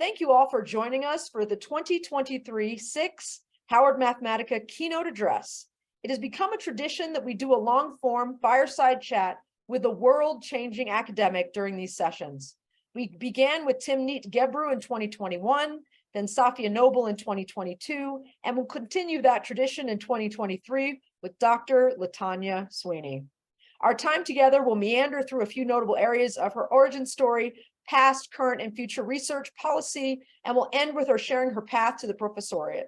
Thank you all for joining us for the 2023 SICSS-Howard Mathematica Keynote Address. It has become a tradition that we do a long-form fireside chat with a world-changing academic during these sessions. We began with Timnit Gebru in 2021, then Safia Noble in 2022, and will continue that tradition in 2023 with Dr. Latanya Sweeney. Our time together will meander through a few notable areas of her origin story, past, current, and future research policy, and will end with her sharing her path to the professoriate.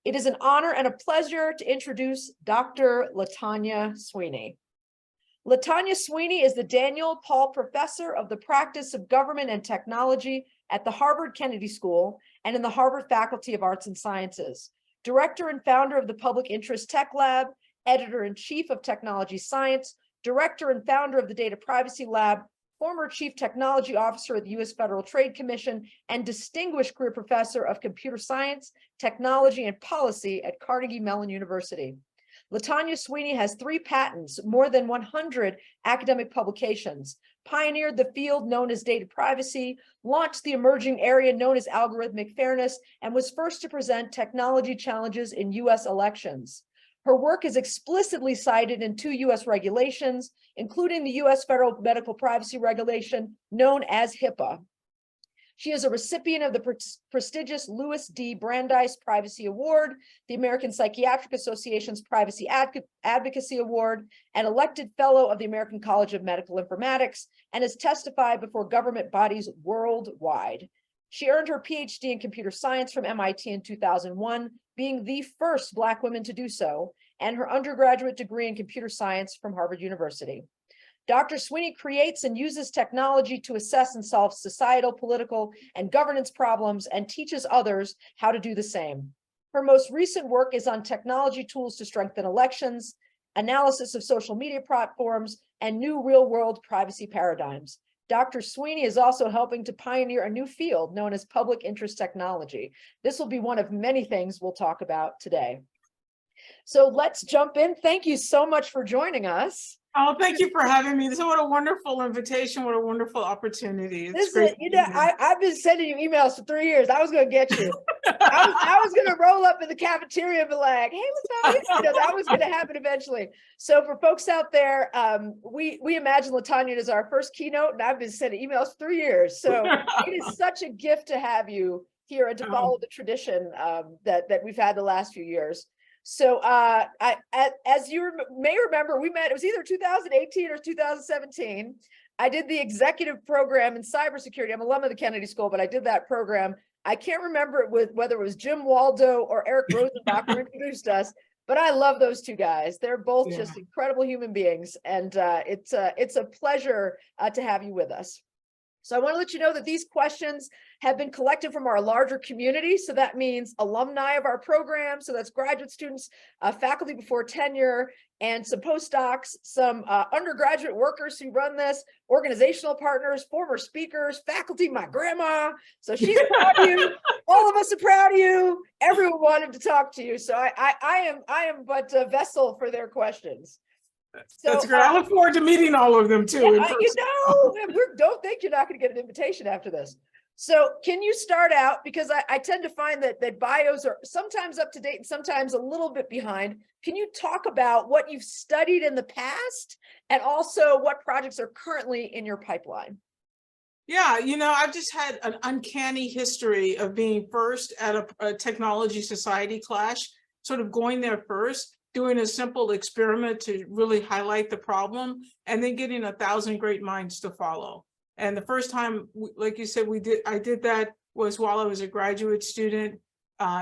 It is an honor and a pleasure to introduce Dr. Latanya Sweeney. Latanya Sweeney is the Daniel Paul Professor of the Practice of Government and Technology at the Harvard Kennedy School and in the Harvard Faculty of Arts and Sciences, Director and founder of the Public Interest Tech Lab, Editor-in-Chief of Technology Science, Director and founder of the Data Privacy Lab, former Chief Technology Officer at the U.S. Federal Trade Commission, and Distinguished Career Professor of Computer Science, Technology, and Policy at Carnegie Mellon University. Latanya Sweeney has 3 patents, more than 100 academic publications, pioneered the field known as data privacy, launched the emerging area known as algorithmic fairness, and was first to present technology challenges in U.S. elections. Her work is explicitly cited in 2 U.S. regulations, including the U.S. Federal Medical Privacy Regulation, known as HIPAA. She is a recipient of the prestigious Louis D. Brandeis Privacy Award, the American Psychiatric Association's Privacy Advocacy Award, an elected fellow of the American College of Medical Informatics, and has testified before government bodies worldwide. She earned her Ph.D. in computer science from MIT in 2001, being the first Black woman to do so, and her undergraduate degree in computer science from Harvard University. Dr. Sweeney creates and uses technology to assess and solve societal, political, and governance problems and teaches others how to do the same. Her most recent work is on technology tools to strengthen elections, analysis of social media platforms, and new real-world privacy paradigms. Dr. Sweeney is also helping to pioneer a new field known as public interest technology. This will be one of many things we'll talk about today. So let's jump in. Thank you so much for joining us. Oh, thank you for having me. What a wonderful invitation. What a wonderful opportunity. It's great. You know, I've been sending you emails for 3 years. I was going to get you. I was going to roll up in the cafeteria and be like, hey, Latanya, you know, that was going to happen eventually. So for folks out there, we imagine Latanya as our first keynote, and I've been sending emails for 3 years. So it is such a gift to have you here and to follow the tradition that we've had the last few years. So as you may remember, we met, it was either 2018 or 2017. I did the executive program in cybersecurity. I'm an alum of the Kennedy School, but I did that program. I can't remember whether it was Jim Waldo or Eric Rosenbach who introduced us, but I love those 2 guys. They're both just incredible human beings, and it's a pleasure to have you with us. So I want to let you know that these questions have been collected from our larger community. So that means alumni of our program. So that's graduate students, faculty before tenure, and some postdocs, some undergraduate workers who run this, organizational partners, former speakers, faculty, my grandma. So she's proud of you. All of us are proud of you. Everyone wanted to talk to you. So I am but a vessel for their questions. That's great. I look forward to meeting all of them too. Yeah, you know, don't think you're not going to get an invitation after this. So can you start out, because I tend to find that bios are sometimes up to date and sometimes a little bit behind. Can you talk about what you've studied in the past and also what projects are currently in your pipeline? Yeah, you know, I've just had an uncanny history of being first at a technology society class, sort of going there first, doing a simple experiment to really highlight the problem, and then getting 1,000 great minds to follow. And the first time, like you said, I did that was while I was a graduate student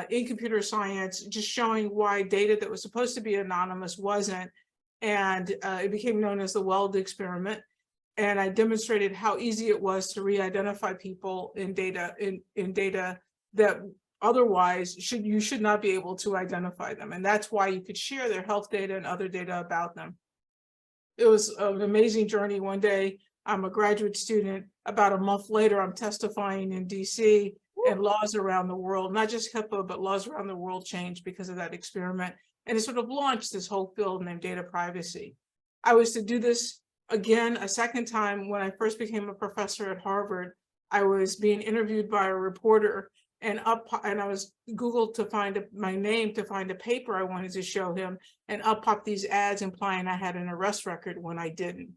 in computer science, just showing why data that was supposed to be anonymous wasn't. And it became known as the Weld experiment. And I demonstrated how easy it was to re-identify people in data that otherwise you should not be able to identify them. And that's why you could share their health data and other data about them. It was an amazing journey. One day, I'm a graduate student. About a month later, I'm testifying in DC, and laws around the world, not just HIPAA, but laws around the world changed because of that experiment. And it sort of launched this whole field named data privacy. I was to do this again a second time when I first became a professor at Harvard. I was being interviewed by a reporter, and I was Googled to find my name to find a paper I wanted to show him, and up popped these ads implying I had an arrest record when I didn't.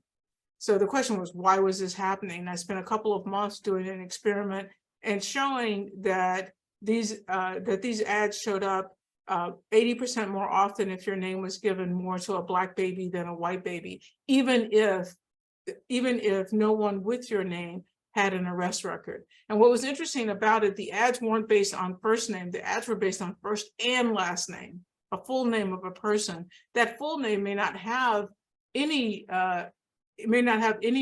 So the question was, why was this happening? I spent a couple of months doing an experiment and showing that these ads showed up 80% more often if your name was given more to a Black baby than a white baby, even if no one with your name had an arrest record. And what was interesting about it, the ads weren't based on first name, the ads were based on first and last name, a full name of a person. That full name may not have any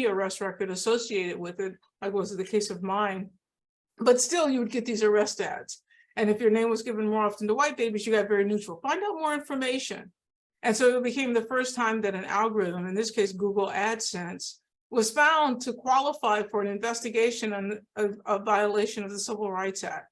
arrest record associated with it, like was the case of mine, but still you would get these arrest ads. And if your name was given more often to white babies, you got very neutral. Find out more information. And so it became the first time that an algorithm, in this case, Google AdSense, was found to qualify for an investigation on a violation of the Civil Rights Act.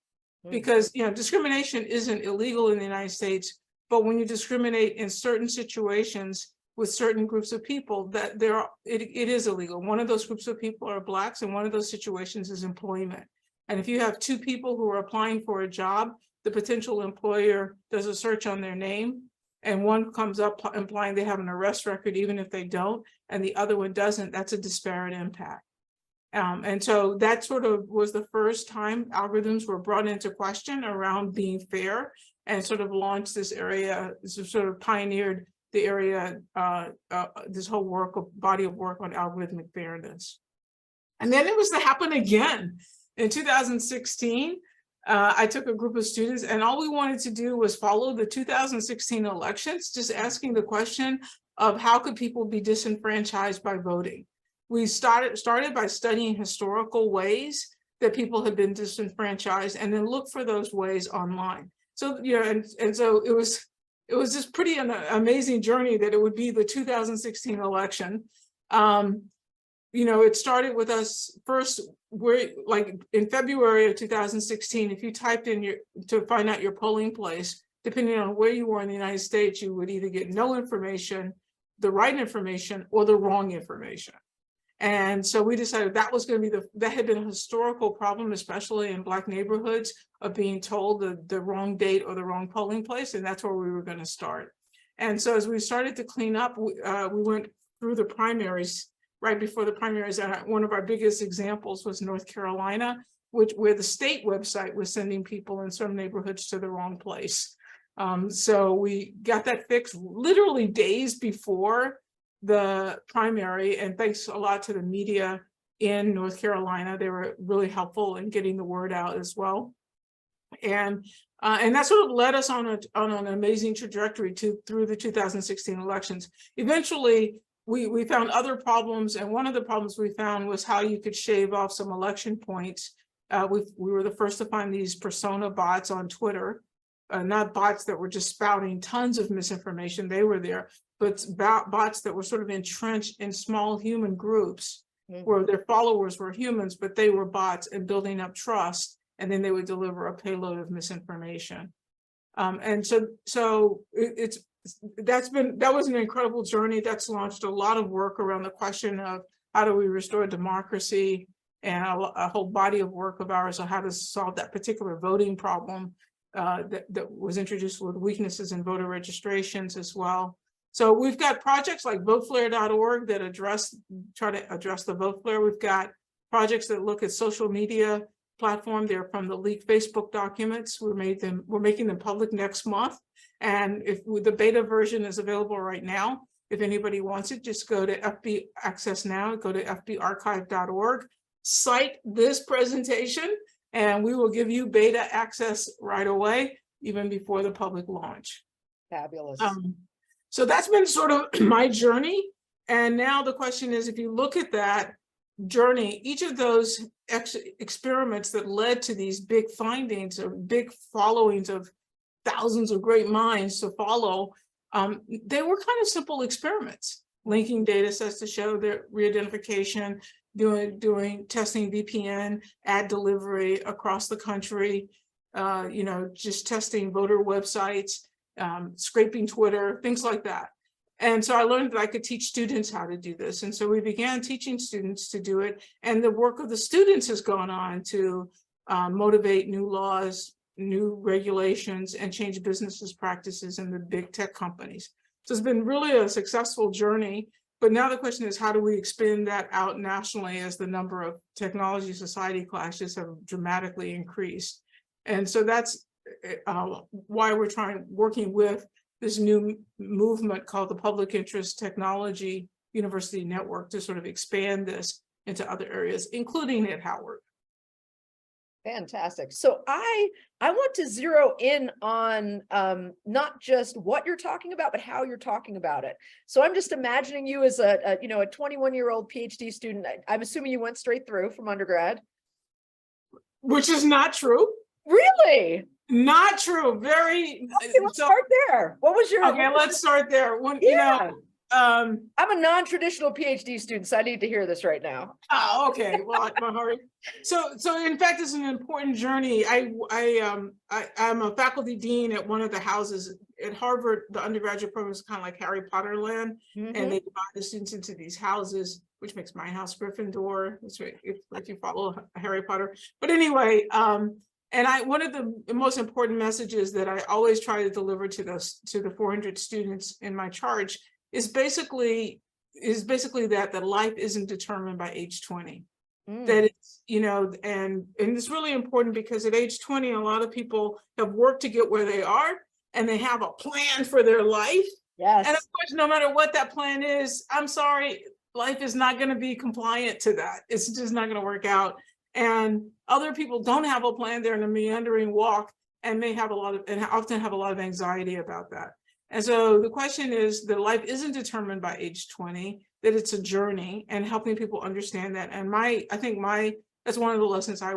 Because discrimination isn't illegal in the United States, but when you discriminate in certain situations with certain groups of people, that it is illegal. One of those groups of people are Blacks, and one of those situations is employment. And if you have two people who are applying for a job, the potential employer does a search on their name, and one comes up implying they have an arrest record, even if they don't, and the other one doesn't, that's a disparate impact. And so that sort of was the first time algorithms were brought into question around being fair, and sort of launched this area, sort of pioneered the area, this whole body of work on algorithmic fairness. And then it was to happen again. In 2016, I took a group of students, and all we wanted to do was follow the 2016 elections, just asking the question of how could people be disenfranchised by voting. We started by studying historical ways that people had been disenfranchised, and then look for those ways online. So and so it was just pretty an amazing journey that it would be the 2016 election. It started with us first. We're like in February of 2016, if you typed in to find out your polling place, depending on where you were in the United States, you would either get no information, the right information, or the wrong information. And so we decided that was going to be that had been a historical problem, especially in Black neighborhoods, of being told the wrong date or the wrong polling place, and that's where we were going to start. And so as we started to clean up, we went through the primaries. Right before the primaries, and one of our biggest examples was North Carolina, where the state website was sending people in some neighborhoods to the wrong place. So we got that fixed literally days before the primary, and thanks a lot to the media in North Carolina. They were really helpful in getting the word out as well. And that sort of led us on an amazing trajectory through the 2016 elections. Eventually, we found other problems, and one of the problems we found was how you could shave off some election points. We were the first to find these persona bots on Twitter, not bots that were just spouting tons of misinformation, they were there, but bots that were sort of entrenched in small human groups where their followers were humans, but they were bots, and building up trust, and then they would deliver a payload of misinformation. And so that was an incredible journey. That's launched a lot of work around the question of how do we restore democracy, and a whole body of work of ours on how to solve that particular voting problem that was introduced with weaknesses in voter registrations as well. So we've got projects like voteflare.org that try to address the vote flare. We've got projects that look at social media platform. They're from the leaked Facebook documents. We're making them public next month. And the beta version is available right now. If anybody wants it, just go to FB Access Now, go to fbarchive.org, cite this presentation, and we will give you beta access right away, even before the public launch. Fabulous. So that's been sort of my journey. And now the question is, if you look at that journey, each of those experiments that led to these big findings or big followings of thousands of great minds to follow, they were kind of simple experiments, linking data sets to show their re-identification, doing testing VPN, ad delivery across the country, just testing voter websites, scraping Twitter, things like that. And so I learned that I could teach students how to do this. And so we began teaching students to do it. And the work of the students has gone on to motivate new laws, new regulations, and change businesses practices in the big tech companies. So it's been really a successful journey. But now the question is, how do we expand that out nationally as the number of technology society classes have dramatically increased? And so that's why we're working with this new movement called the Public Interest Technology University Network to sort of expand this into other areas, including at Howard. Fantastic. So I want to zero in on not just what you're talking about, but how you're talking about it. So I'm just imagining you as a 21-year-old PhD student. I'm assuming you went straight through from undergrad. Which is not true. Really? Not true. Very. Okay, let's start there. What was your? Okay, let's start there. I'm a non-traditional PhD student, so I need to hear this right now. Oh, okay. Well, my heart. So in fact, it's an important journey. I'm a faculty dean at one of the houses at Harvard. The undergraduate program is kind of like Harry Potter land, and they divide the students into these houses, which makes my house Gryffindor. If you follow Harry Potter. But anyway, and one of the most important messages that I always try to deliver to the 400 students in my charge is basically that life isn't determined by age 20. That it's, and it's really important because at age 20, a lot of people have worked to get where they are and they have a plan for their life. Yes. And of course, no matter what that plan is, I'm sorry, life is not going to be compliant to that. It's just not going to work out. And other people don't have a plan. They're in a meandering walk and often have a lot of anxiety about that. And so the question is that life isn't determined by age 20, that it's a journey, and helping people understand that. And that's one of the lessons I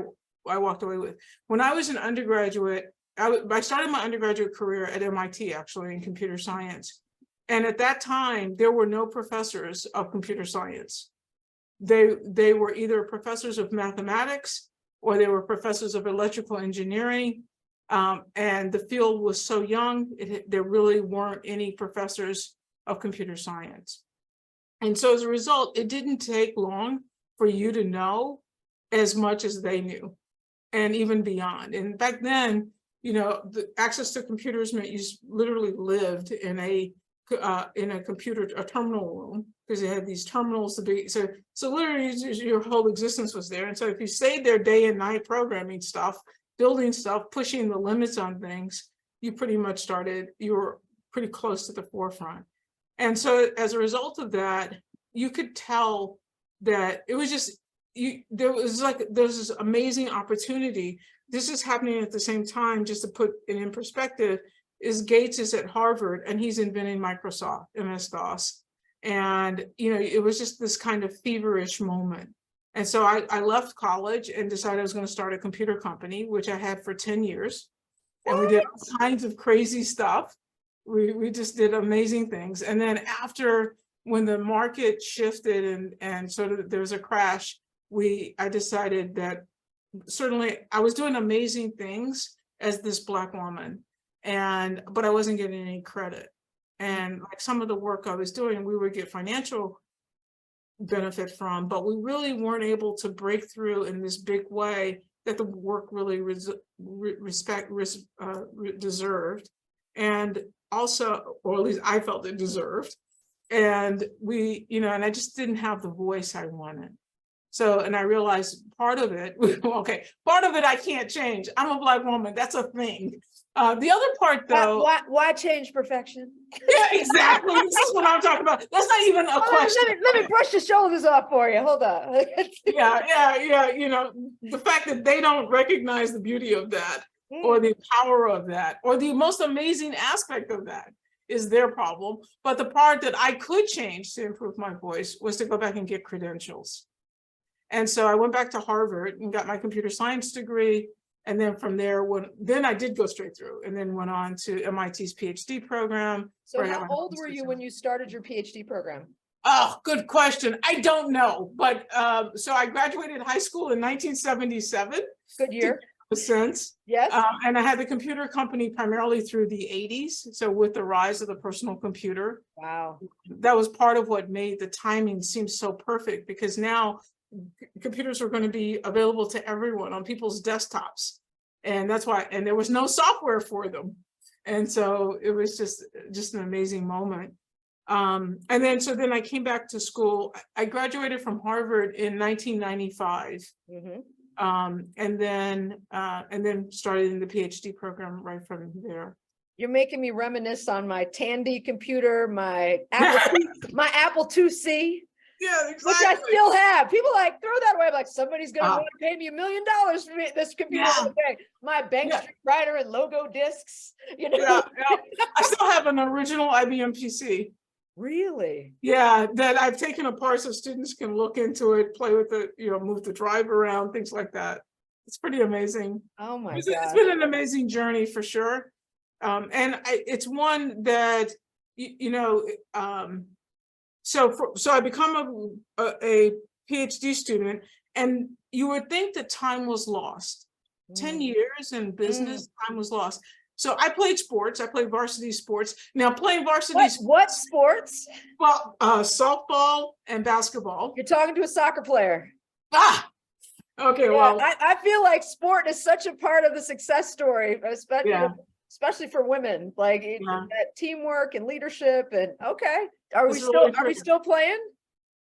walked away with. When I was an undergraduate, I started my undergraduate career at MIT, actually, in computer science. And at that time, there were no professors of computer science. They were either professors of mathematics or they were professors of electrical engineering. And the field was so young, there really weren't any professors of computer science. And so as a result, it didn't take long for you to know as much as they knew, and even beyond. And back then, the access to computers meant you literally lived in a terminal room, because they had these terminals to be, so literally your whole existence was there. And so if you stayed there day and night programming stuff, building stuff, pushing the limits on things, you were pretty close to the forefront. And so as a result of that, you could tell that it was just, there's this amazing opportunity. This is happening at the same time, just to put it in perspective, is Gates is at Harvard and he's inventing Microsoft, MS-DOS. And, it was just this kind of feverish moment. And so I left college and decided I was going to start a computer company, which I had for 10 years. And we did all kinds of crazy stuff. We just did amazing things. And then when the market shifted and sort of there was a crash, I decided that certainly I was doing amazing things as this Black woman, but I wasn't getting any credit. And like some of the work I was doing, we would get financial benefit from, but we really weren't able to break through in this big way that the work really deserved. And also, or at least I felt it deserved. And and I just didn't have the voice I wanted. So, and I realized part of it I can't change. I'm a Black woman, that's a thing. The other part though. Why change perfection? Yeah, exactly. This is what I'm talking about. That's not even a question. Let me brush the shoulders off for you. Hold on. Yeah. The fact that they don't recognize the beauty of that, or the power of that, or the most amazing aspect of that is their problem. But the part that I could change to improve my voice was to go back and get credentials. And so I went back to Harvard and got my computer science degree. And then from there, then I did go straight through and then went on to MIT's PhD program. So how old were you when you started your PhD program? Oh, good question. I don't know. But so I graduated high school in 1977. Good year. since. Yes. And I had the computer company primarily through the 80s. So with the rise of the personal computer, Wow. that was part of what made the timing seem so perfect, because now computers are going to be available to everyone on people's desktops. And that's why, and there was no software for them. And so it was just an amazing moment. And then I came back to school. I graduated from Harvard in 1995. And then started in the PhD program right from there. You're making me reminisce on my Tandy computer, my Apple IIc. Yeah, exactly. Which I still have. People like throw that away. I'm like, somebody's gonna want to pay me $1 million for me, this computer. Okay. My Bank Street writer and logo discs. You know. I still have an original IBM PC. Really? Yeah, that I've taken apart so students can look into it, play with it, move the drive around, things like that. It's pretty amazing. Oh my God. It's been an amazing journey for sure. And it's one that, so I become a PhD student, and you would think that time was lost. 10 years in business, time was lost. So I played sports. I played varsity sports. Now playing varsity what sports? Well, softball and basketball. You're talking to a soccer player. Okay, well, I feel like sport is such a part of the success story, especially for women, like that teamwork and leadership. And okay, are we still playing?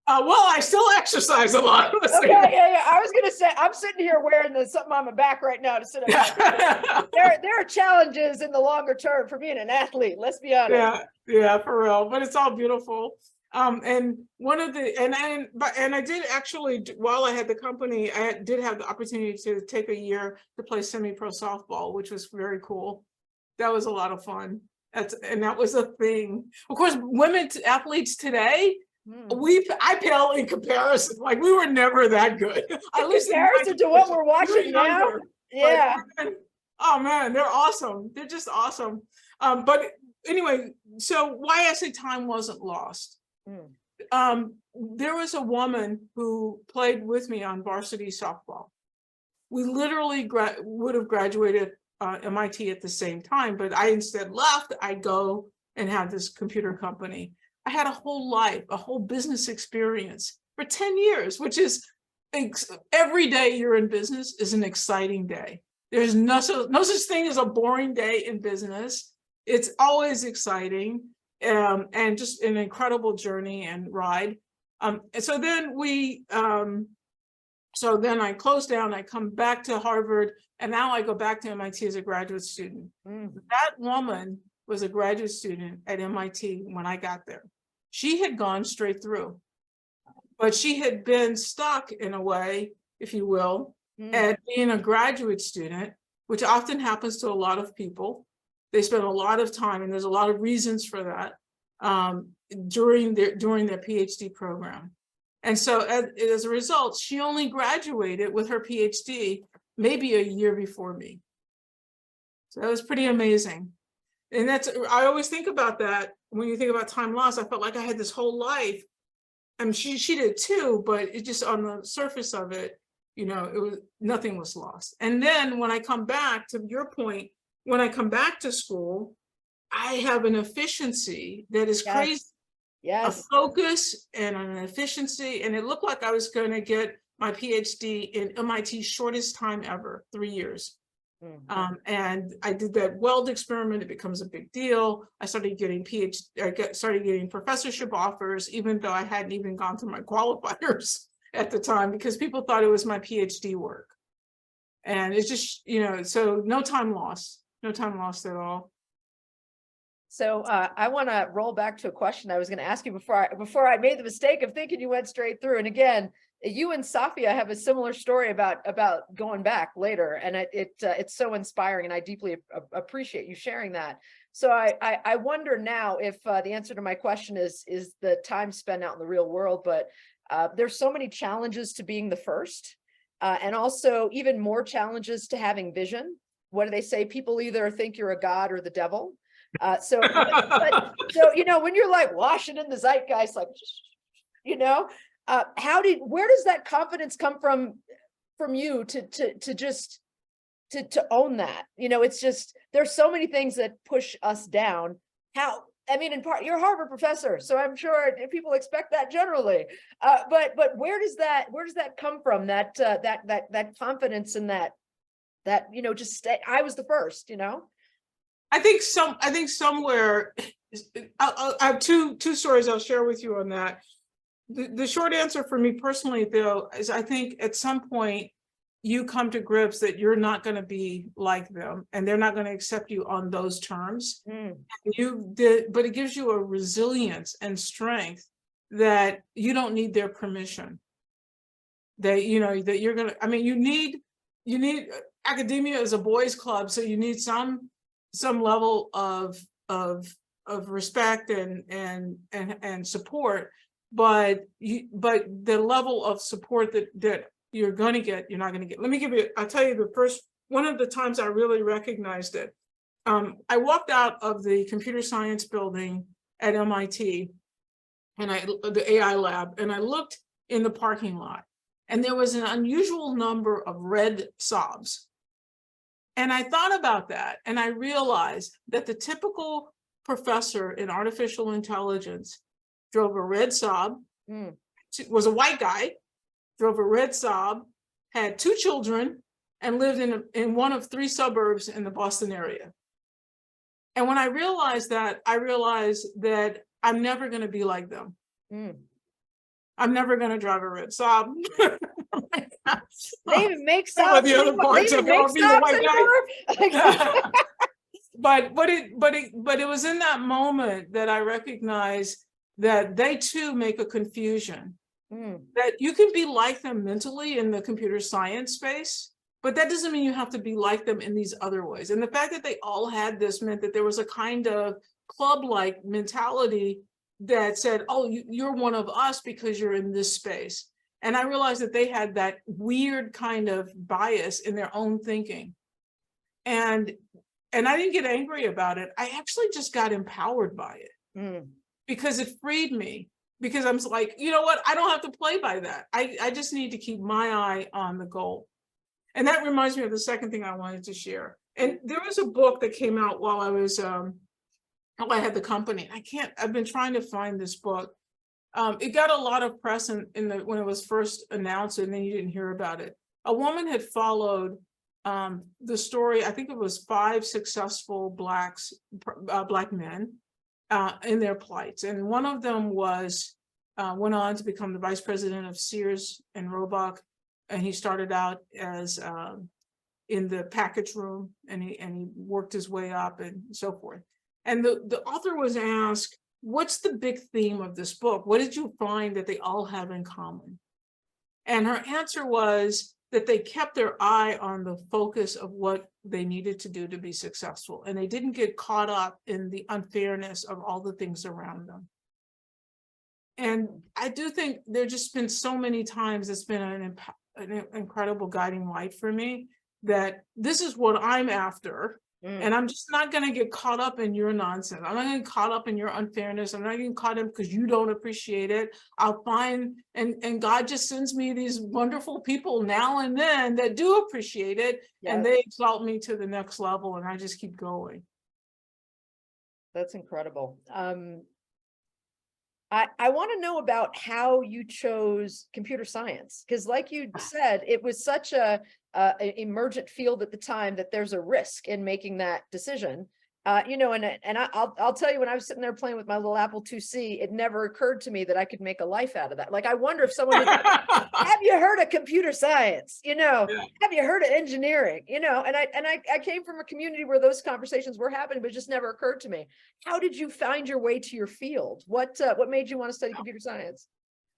Well, I still exercise a lot. Okay, I was gonna say, I'm sitting here wearing something on my back right now to sit up. There are challenges in the longer term for being an athlete. Let's be honest. Yeah, for real. But it's all beautiful. And one of the and I did actually, while I had the company, I did have the opportunity to take a year to play semi-pro softball, which was very cool. That was a lot of fun. That was a thing. Of course, women athletes today, I pale in comparison. Like, we were never that good. At least in comparison to what we're watching now. Yeah. Oh man, they're awesome. They're just awesome. But anyway, so why I say time wasn't lost. There was a woman who played with me on varsity softball. We literally would have graduated MIT at the same time, but I instead left. I go and have this computer company. I had a whole life, a whole business experience for 10 years, which is every day you're in business is an exciting day. There's no such thing as a boring day in business. It's always exciting, and just an incredible journey and ride. And so then I close down, I come back to Harvard, and now I go back to MIT as a graduate student. That woman was a graduate student at MIT when I got there. She had gone straight through, but she had been stuck in a way, if you will, at being a graduate student, which often happens to a lot of people. They spend a lot of time, and there's a lot of reasons for that, during their PhD program. And so as a result, she only graduated with her PhD maybe a year before me. So that was pretty amazing. And I always think about that when you think about time lost. I felt like I had this whole life. I mean, she did too, but it just, on the surface of it, nothing was lost. And then when I come back, to your point, when I come back to school, I have an efficiency that is crazy. Yes. A focus and an efficiency. And it looked like I was going to get my PhD in MIT's shortest time ever, 3 years. And I did that Weld experiment. It becomes a big deal. I started getting started getting professorship offers, even though I hadn't even gone through my qualifiers at the time, because people thought it was my PhD work. And it's just, so no time lost at all. So I want to roll back to a question I was going to ask you before I made the mistake of thinking you went straight through. And again, you and Safia have a similar story about going back later, and it's so inspiring, and I deeply appreciate you sharing that. So I wonder now if the answer to my question is the time spent out in the real world, but there's so many challenges to being the first, and also even more challenges to having vision. What do they say? People either think you're a god or the devil. So when you're like washing in the zeitgeist, like, where does that confidence come from you to to own that. You know, it's just, there's so many things that push us down. How, I mean, in part, you're a Harvard professor, so I'm sure people expect that generally. But where does that come from? That that confidence in that you know, just stay. I was the first, you know. I think somewhere. I have two stories I'll share with you on that. The short answer for me personally, though, is I think at some point you come to grips that you're not going to be like them, and they're not going to accept you on those terms. But it gives you a resilience and strength that you don't need their permission. That, you know, that you're gonna. I mean, you need academia as a boys' club, so you need some level of respect and support. But the level of support that you're going to get, you're not going to get. Let me give you, I'll tell you one of the times I really recognized it. I walked out of the computer science building at MIT, and the AI lab, and I looked in the parking lot, and there was an unusual number of red Saabs. And I thought about that, and I realized that the typical professor in artificial intelligence drove a red Saab, was a white guy, drove a red Saab, had 2 children, and lived in one of 3 suburbs in the Boston area. And when I realized that I'm never going to be like them. I'm never going to drive a red Saab. They even make Saabs. The other parts of it, be the white guy. But it was in that moment that I recognized that they too make a confusion. That you can be like them mentally in the computer science space, but that doesn't mean you have to be like them in these other ways. And the fact that they all had this meant that there was a kind of club-like mentality that said, oh, you're one of us because you're in this space. And I realized that they had that weird kind of bias in their own thinking. And I didn't get angry about it. I actually just got empowered by it because it freed me. Because I'm like, you know what? I don't have to play by that. I just need to keep my eye on the goal. And that reminds me of the second thing I wanted to share. And there was a book that came out while I was, I had the company. I've been trying to find this book. It got a lot of press when it was first announced, and then you didn't hear about it. A woman had followed the story. I think it was 5 successful black men in their plights. And one of them went on to become the vice president of Sears and Roebuck. And he started out as in the package room, and he worked his way up and so forth. And the author was asked, what's the big theme of this book? What did you find that they all have in common? And her answer was that they kept their eye on the focus of what they needed to do to be successful. And they didn't get caught up in the unfairness of all the things around them. And I do think there's just been so many times it's been an incredible guiding light for me that this is what I'm after. And I'm just not going to get caught up in your nonsense. I'm not going to get caught up in your unfairness. I'm not getting caught up because you don't appreciate it. I'll find, and God just sends me these wonderful people now and then that do appreciate it. Yes. And they exalt me to the next level, and I just keep going. That's incredible. I want to know about how you chose computer science, because like you said, it was such an emergent field at the time that there's a risk in making that decision. You know, and I'll tell you, when I was sitting there playing with my little Apple IIc, it never occurred to me that I could make a life out of that. Like, I wonder if someone would, have you heard of computer science? You know, have you heard of engineering? You know, and I came from a community where those conversations were happening, but it just never occurred to me. How did you find your way to your field? What made you want to study computer science?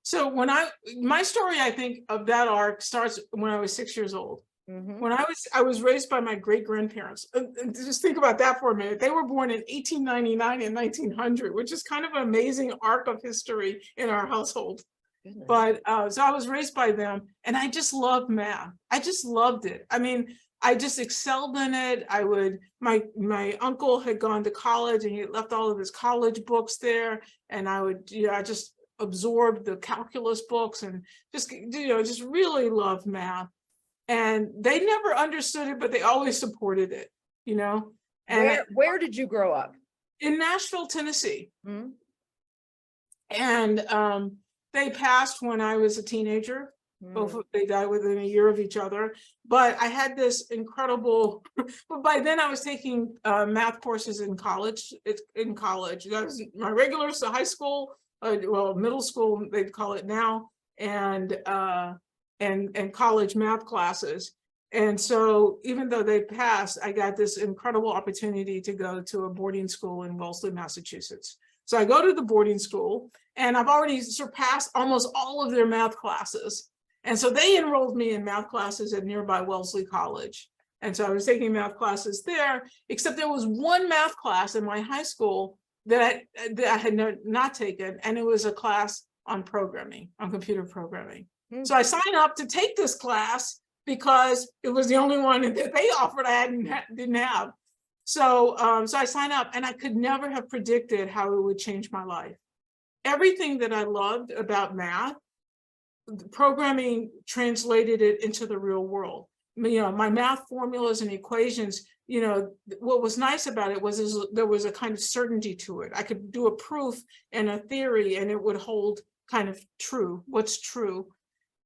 So my story, I think, of that arc starts when I was 6 years old. When I was raised by my great-grandparents. And just think about that for a minute. They were born in 1899 and 1900, which is kind of an amazing arc of history in our household. Goodness. But so I was raised by them, and I just loved math. I just loved it. I mean, I just excelled in it. My uncle had gone to college, and he left all of his college books there, and I just absorbed the calculus books and just really loved math. And they never understood it, but they always supported it, you know? And Where did you grow up? in Nashville, Tennessee. Hmm? And they passed when I was a teenager. Both they died within a year of each other. But I had this incredible, but by then I was taking math courses in college. That was my regular, so high school, well, middle school, they'd call it now, and college math classes. And so even though they passed, I got this incredible opportunity to go to a boarding school in Wellesley, Massachusetts. So I go to the boarding school, and I've already surpassed almost all of their math classes. And so they enrolled me in math classes at nearby Wellesley College. And so I was taking math classes there, except there was one math class in my high school that I had not taken, and it was a class on programming, on computer programming. So I signed up to take this class because it was the only one that they offered I didn't have. So I signed up, and I could never have predicted how it would change my life. Everything that I loved about math, programming translated it into the real world. You know, my math formulas and equations, you know, what was nice about it was there was a kind of certainty to it. I could do a proof and a theory, and it would hold kind of true, what's true.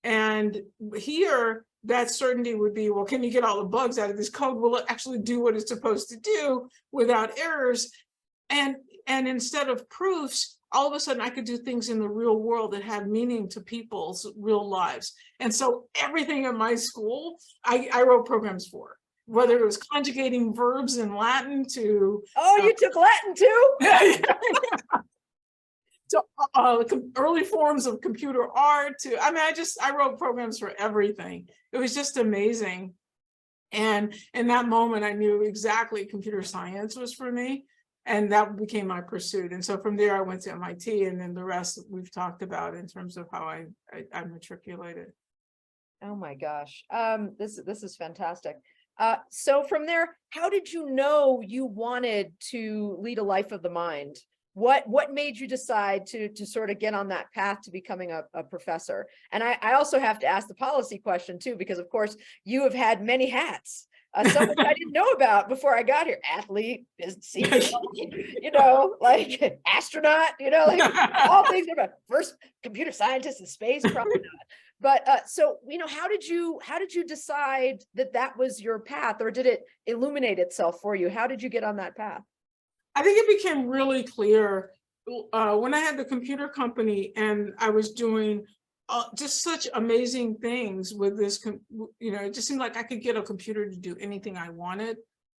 And here, that certainty would be, well, can you get all the bugs out of this code? Will it actually do what it's supposed to do without errors? And instead of proofs, all of a sudden I could do things in the real world that had meaning to people's real lives. And so everything at my school, I wrote programs for, whether it was conjugating verbs in Latin to— Oh, you took Latin too? to early forms of computer art to, I mean, I wrote programs for everything. It was just amazing. And in that moment, I knew exactly computer science was for me. And that became my pursuit. And so from there, I went to MIT, and then the rest we've talked about in terms of how I matriculated. Oh my gosh. This is fantastic. So from there, how did you know you wanted to lead a life of the mind? What made you decide to sort of get on that path to becoming a professor? And I also have to ask the policy question too, because of course you have had many hats. Some I didn't know about before I got here: athlete, CEO, you know, like astronaut, you know, like all things about first computer scientist in space, probably not. But so, you know, how did you decide that was your path, or did it illuminate itself for you? How did you get on that path? I think it became really clear when I had the computer company, and I was doing just such amazing things with this, you know, it just seemed like I could get a computer to do anything I wanted.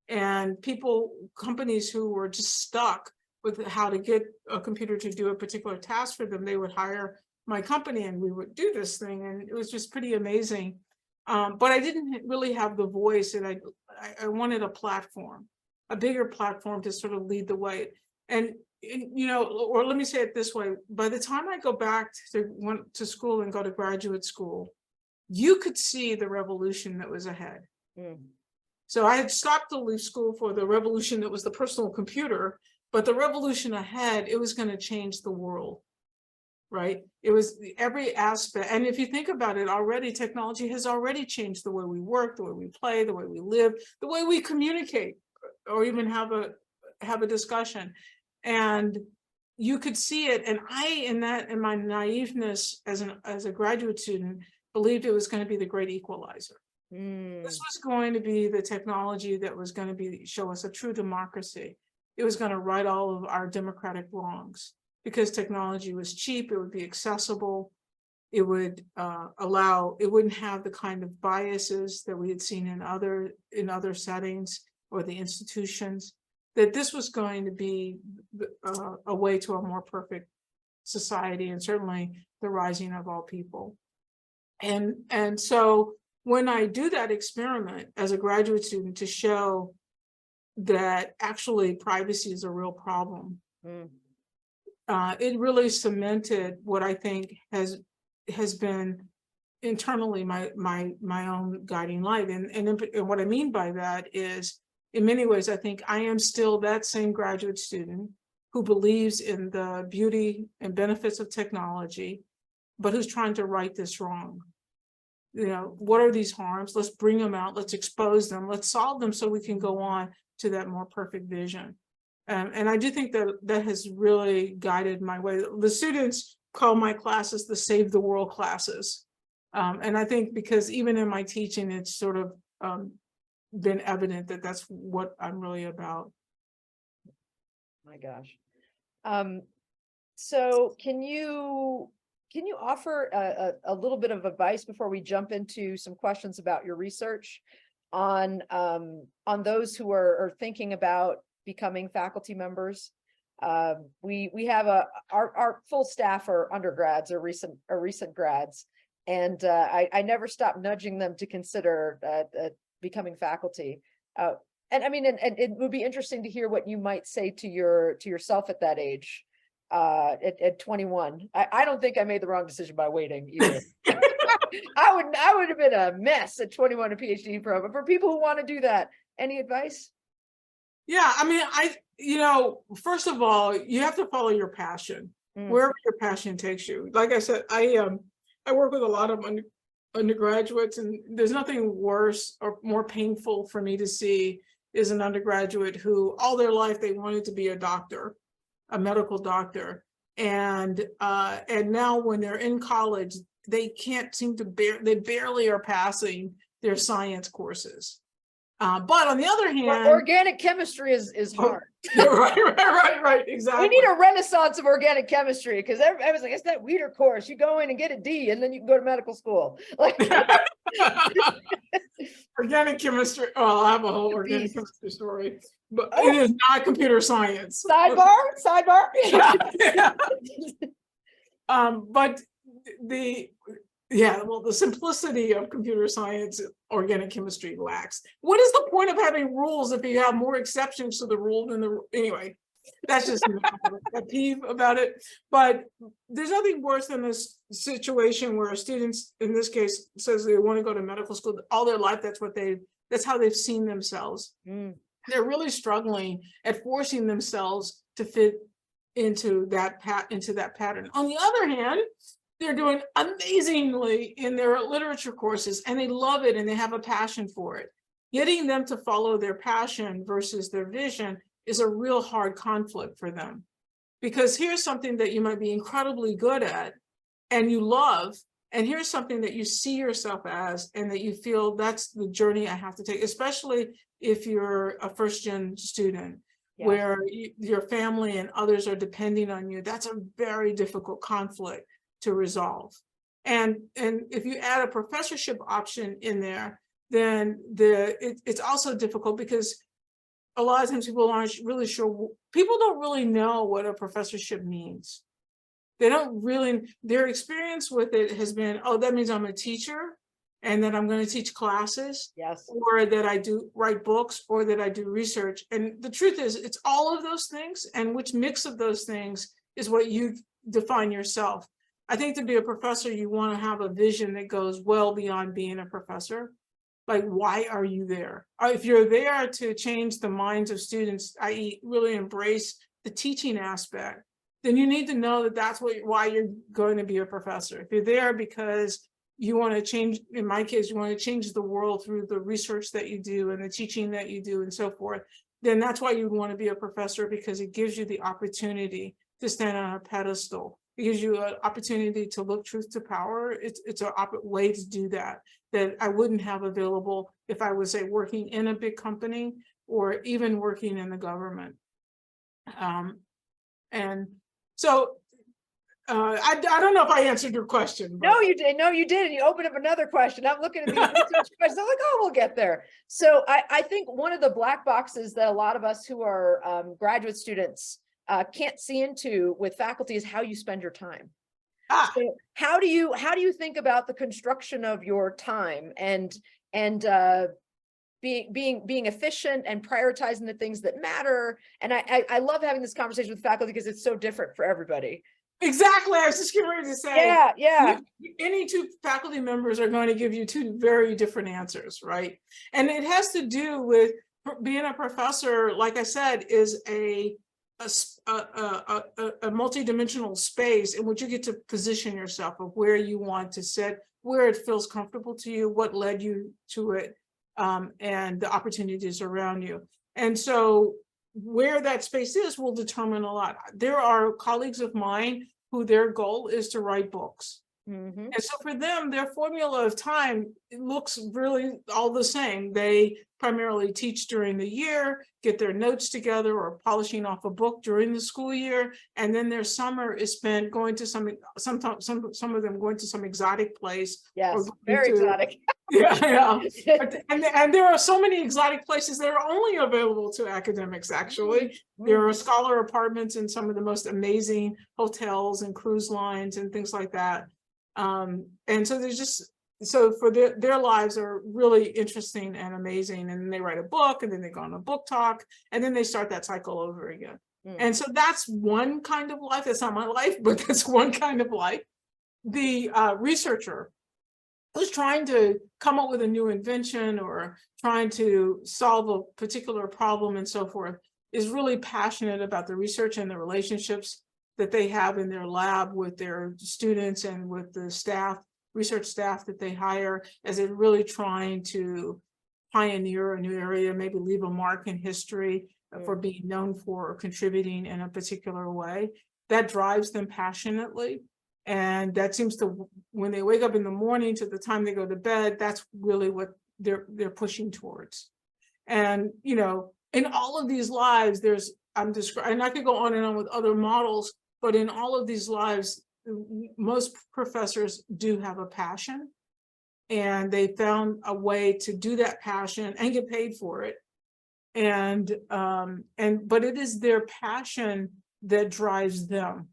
And companies who were just stuck with how to get a computer to do a particular task for them, they would hire my company and we would do this thing. And it was just pretty amazing. But I didn't really have the voice, and I wanted a platform, a bigger platform to sort of lead the way. And you know, or let me say it this way: by the time I go back to school and go to graduate school, you could see the revolution that was ahead. So I had stopped to leave school for the revolution that was the personal computer, but the revolution ahead, it was going to change the world, right? It was every aspect. And if you think about it, already technology has already changed the way we work, the way we play, the way we live, the way we communicate, or even have a discussion. And you could see it. And in my naiveness as a graduate student, believed it was going to be the great equalizer. This was going to be the technology that was going to show us a true democracy. It was going to right all of our democratic wrongs, because technology was cheap, it would be accessible, it would it wouldn't have the kind of biases that we had seen in other settings or the institutions. That this was going to be a way to a more perfect society, and certainly the rising of all people. And so when I do that experiment as a graduate student to show that actually privacy is a real problem, it really cemented what I think has been internally my own guiding light. And what I mean by that is, in many ways, I think I am still that same graduate student who believes in the beauty and benefits of technology, but who's trying to right this wrong. what are these harms? Let's bring them out. Let's expose them. Let's solve them so we can go on to that more perfect vision. And I do think that that has really guided my way. The students call my classes the Save the World classes. And I think because even in my teaching, it's sort of been evident that that's what I'm really about. My gosh. So can you offer a little bit of advice before we jump into some questions about your research on those who are thinking about becoming faculty members? We have our full staff are undergrads or recent grads, and I never stop nudging them to consider becoming faculty. And I mean, and it would be interesting to hear what you might say to yourself at that age, at 21. I don't think I made the wrong decision by waiting either. I would have been a mess at 21, a PhD program. But for people who want to do that, any advice? Yeah, I mean, first of all, you have to follow your passion, wherever your passion takes you. Like I said, I work with a lot of undergraduates, and there's nothing worse or more painful for me to see is an undergraduate who all their life they wanted to be a doctor, a medical doctor, and now when they're in college, they can't seem to they barely are passing their science courses. But on the other hand, organic chemistry is hard. Right, exactly. We need a renaissance of organic chemistry, because everybody's like, it's that Weeder course. You go in and get a D, and then you can go to medical school. Like, organic chemistry. Oh, I have a whole organic chemistry story, but it is not computer science. Sidebar. Yeah. But the simplicity of computer science, organic chemistry lacks. What is the point of having rules if you have more exceptions to the rule than anyway, that's just a peeve about it. But there's nothing worse than this situation where students, in this case, says they want to go to medical school all their life. That's how they've seen themselves. They're really struggling at forcing themselves to fit into that pattern. On the other hand, they're doing amazingly in their literature courses, and they love it and they have a passion for it. Getting them to follow their passion versus their vision is a real hard conflict for them. Because here's something that you might be incredibly good at and you love, and here's something that you see yourself as and that you feel that's the journey I have to take, especially if you're a first-gen student. Yeah. Where your family and others are depending on you. That's a very difficult conflict to resolve. And if you add a professorship option in there, then it's also difficult because a lot of times people aren't really sure. People don't really know what a professorship means. They don't really, their experience with it has been, oh, that means I'm a teacher and that I'm going to teach classes, yes, or that I do write books, or that I do research. And the truth is, it's all of those things, and which mix of those things is what you define yourself. I think to be a professor, you want to have a vision that goes well beyond being a professor. Like, why are you there? If you're there to change the minds of students, i.e. really embrace the teaching aspect, then you need to know that that's why you're going to be a professor. If you're there because you want to change, in my case, you want to change the world through the research that you do and the teaching that you do and so forth, then that's why you would want to be a professor, because it gives you the opportunity to stand on a pedestal. It gives you an opportunity to look truth to power. It's a way to do that I wouldn't have available if I was, say, working in a big company or even working in the government. And so I don't know if I answered your question. But... No, you did. No, you did. And you opened up another question. I'm looking at these research questions. I'm like, oh, we'll get there. So I think one of the black boxes that a lot of us who are graduate students can't see into with faculty is how you spend your time. So how do you think about the construction of your time and being efficient and prioritizing the things that matter? And I love having this conversation with faculty because it's so different for everybody. Exactly. I was just getting ready to say. Yeah. Any two faculty members are going to give you two very different answers, right? And it has to do with being a professor, like I said, is a multidimensional space in which you get to position yourself of where you want to sit, where it feels comfortable to you, what led you to it, and the opportunities around you. And so where that space is will determine a lot. There are colleagues of mine who their goal is to write books. Mm-hmm. And so for them, their formula of time, it looks really all the same. They primarily teach during the year, get their notes together or polishing off a book during the school year. And then their summer is spent going to some of them going to some exotic place. Yes, very exotic. Yeah. And there are so many exotic places that are only available to academics, actually. Mm-hmm. There are scholar apartments in some of the most amazing hotels and cruise lines and things like that. And so there's just, so for their lives are really interesting and amazing. And then they write a book, and then they go on a book talk, and then they start that cycle over again. And so that's one kind of life. That's not my life, but that's one kind of life. The researcher who's trying to come up with a new invention or trying to solve a particular problem and so forth is really passionate about the research and the relationships that they have in their lab with their students and with the staff, research staff that they hire, as they're really trying to pioneer a new area, maybe leave a mark in history for being known for or contributing in a particular way. That drives them passionately. And that seems to, when they wake up in the morning to the time they go to bed, that's really what they're pushing towards. And, you know, in all of these lives, there's, I'm describing, and I could go on and on with other models, but in all of these lives, most professors do have a passion, and they found a way to do that passion and get paid for it. But it is their passion that drives them.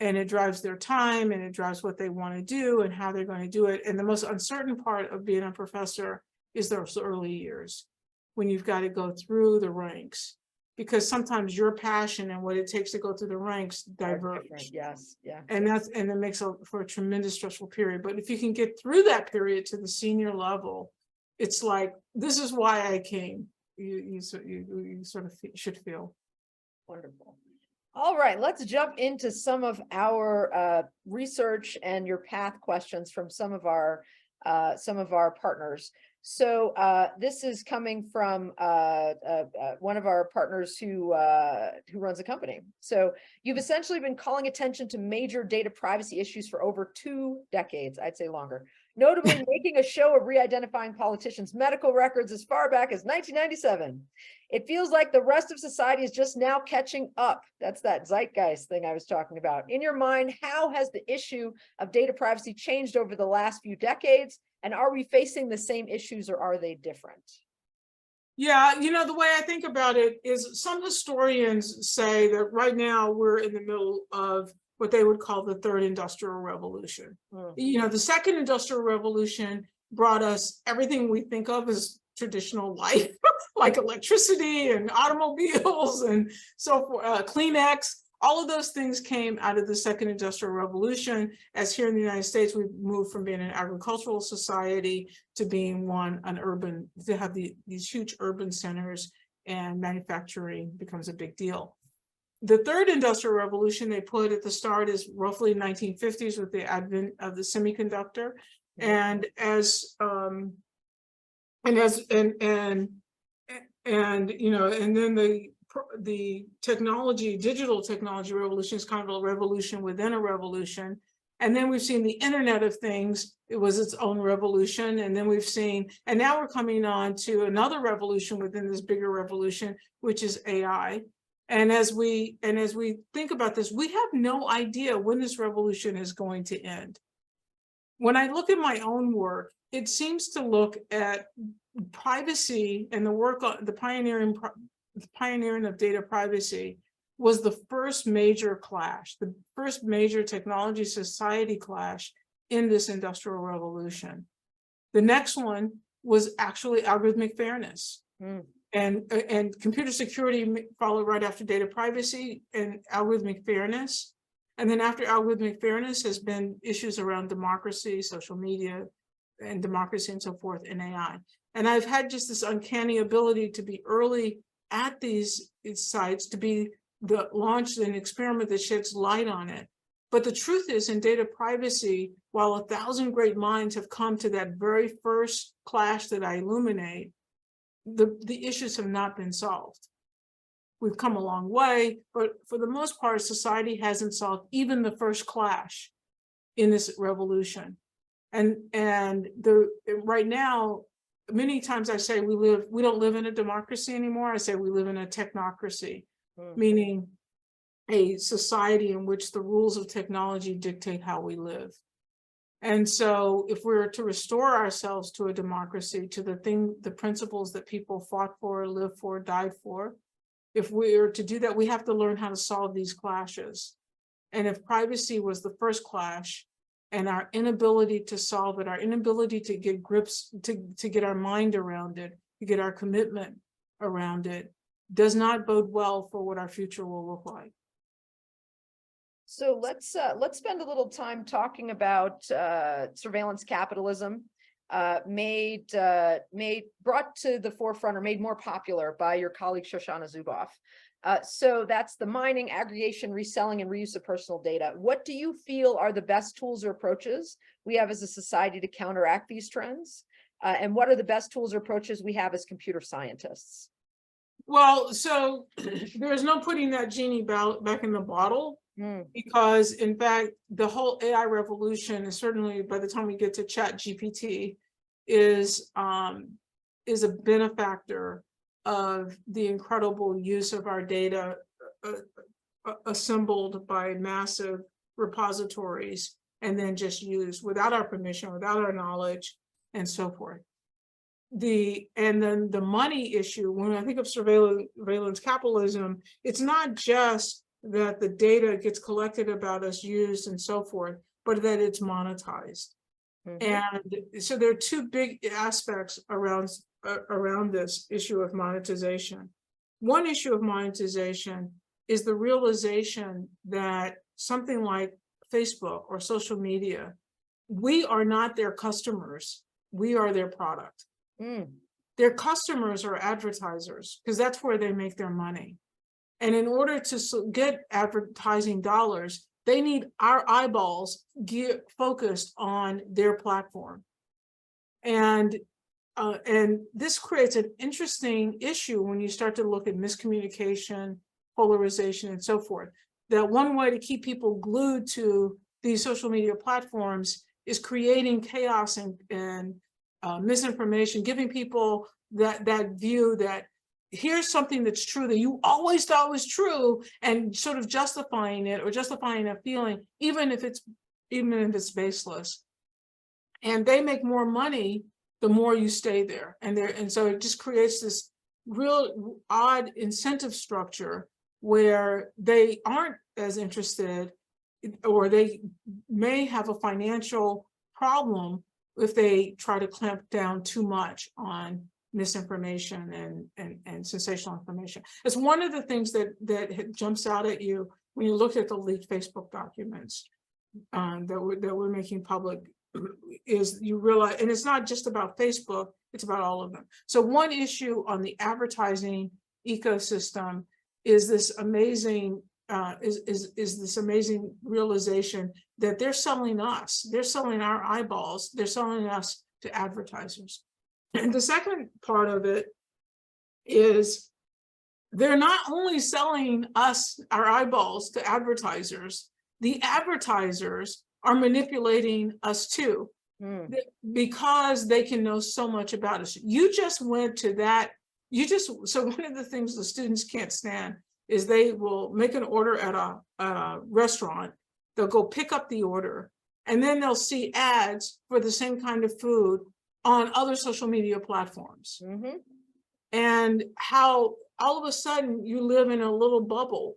And it drives their time, and it drives what they want to do and how they're going to do it. And the most uncertain part of being a professor is those early years, when you've got to go through the ranks, because sometimes your passion and what it takes to go through the ranks diverge. Yes, yeah. And it makes for a tremendous stressful period. But if you can get through that period to the senior level, it's like, this is why I came. You sort of should feel. Wonderful. All right, let's jump into some of our research and your path questions from some of our partners. So this is coming from one of our partners who runs a company. So you've essentially been calling attention to major data privacy issues for over 2 decades, I'd say longer. Notably making a show of re-identifying politicians' medical records as far back as 1997. It feels like the rest of society is just now catching up. That's that zeitgeist thing I was talking about. In your mind, how has the issue of data privacy changed over the last few decades? And are we facing the same issues, or are they different? Yeah, you know, the way I think about it is, some historians say that right now we're in the middle of what they would call the third industrial revolution. You know, the second industrial revolution brought us everything we think of as traditional life, like electricity and automobiles and so forth, Kleenex. All of those things came out of the second industrial revolution, as here in the United States, we've moved from being an agricultural society to being an urban, to have these huge urban centers, and manufacturing becomes a big deal. The third industrial revolution they put at the start is roughly 1950s with the advent of the semiconductor. And you know, and then the digital technology revolution is kind of a revolution within a revolution. And then we've seen the Internet of Things. It was its own revolution. And then we've seen, and now we're coming on to another revolution within this bigger revolution, which is AI. And as we think about this, we have no idea when this revolution is going to end. When I look at my own work, it seems to look at privacy and the work on the pioneering of data privacy was the first major clash, the first major technology society clash in this industrial revolution. The next one was actually algorithmic fairness. And computer security followed right after data privacy and algorithmic fairness. And then after algorithmic fairness has been issues around democracy, social media, and democracy and so forth, and AI. And I've had just this uncanny ability to be early at these sites, to be launched an experiment that sheds light on it. But the truth is, in data privacy, while 1,000 great minds have come to that very first clash that I illuminate, the issues have not been solved. We've come a long way, but for the most part, society hasn't solved even the first clash in this revolution. And right now, many times I say we don't live in a democracy anymore. I say we live in a technocracy, meaning a society in which the rules of technology dictate how we live. And so if we're to restore ourselves to a democracy, to the principles that people fought for, lived for, died for, if we are to do that, we have to learn how to solve these clashes. And if privacy was the first clash, and our inability to solve it, our inability to get grips, to get our mind around it, to get our commitment around it, does not bode well for what our future will look like. So let's spend a little time talking about surveillance capitalism, brought to the forefront or made more popular by your colleague Shoshana Zuboff. So that's the mining, aggregation, reselling, and reuse of personal data. What do you feel are the best tools or approaches we have as a society to counteract these trends? And what are the best tools or approaches we have as computer scientists? Well, so there's no putting that genie back in the bottle, because in fact, the whole AI revolution, and certainly by the time we get to ChatGPT, is a benefactor of the incredible use of our data assembled by massive repositories and then just used without our permission, without our knowledge, and so forth. And then the money issue, when I think of surveillance capitalism, it's not just that the data gets collected about us, used, and so forth, but that it's monetized. And so there are two big aspects around this issue of monetization. One issue of monetization is the realization that something like Facebook or social media, we are not their customers, we are their product. Their customers are advertisers, because that's where they make their money. And in order to get advertising dollars, they need our eyeballs focused on their platform. And this creates an interesting issue when you start to look at miscommunication, polarization, and so forth. That one way to keep people glued to these social media platforms is creating chaos and misinformation, giving people that view that here's something that's true that you always thought was true, and sort of justifying it or justifying a feeling, even if it's baseless. And they make more money the more you stay there. And so it just creates this real odd incentive structure where they aren't as interested, or they may have a financial problem if they try to clamp down too much on misinformation and sensational information. It's one of the things that jumps out at you when you look at the leaked Facebook documents that we're making public, is you realize, and it's not just about Facebook, it's about all of them. So one issue on the advertising ecosystem is this amazing this amazing realization that they're selling us, they're selling our eyeballs, they're selling us to advertisers. And the second part of it is they're not only selling us our eyeballs to advertisers, the advertisers are manipulating us too, because they can know so much about us. You just went to that, so one of the things the students can't stand is they will make an order at a restaurant, they'll go pick up the order, and then they'll see ads for the same kind of food on other social media platforms. And how all of a sudden you live in a little bubble,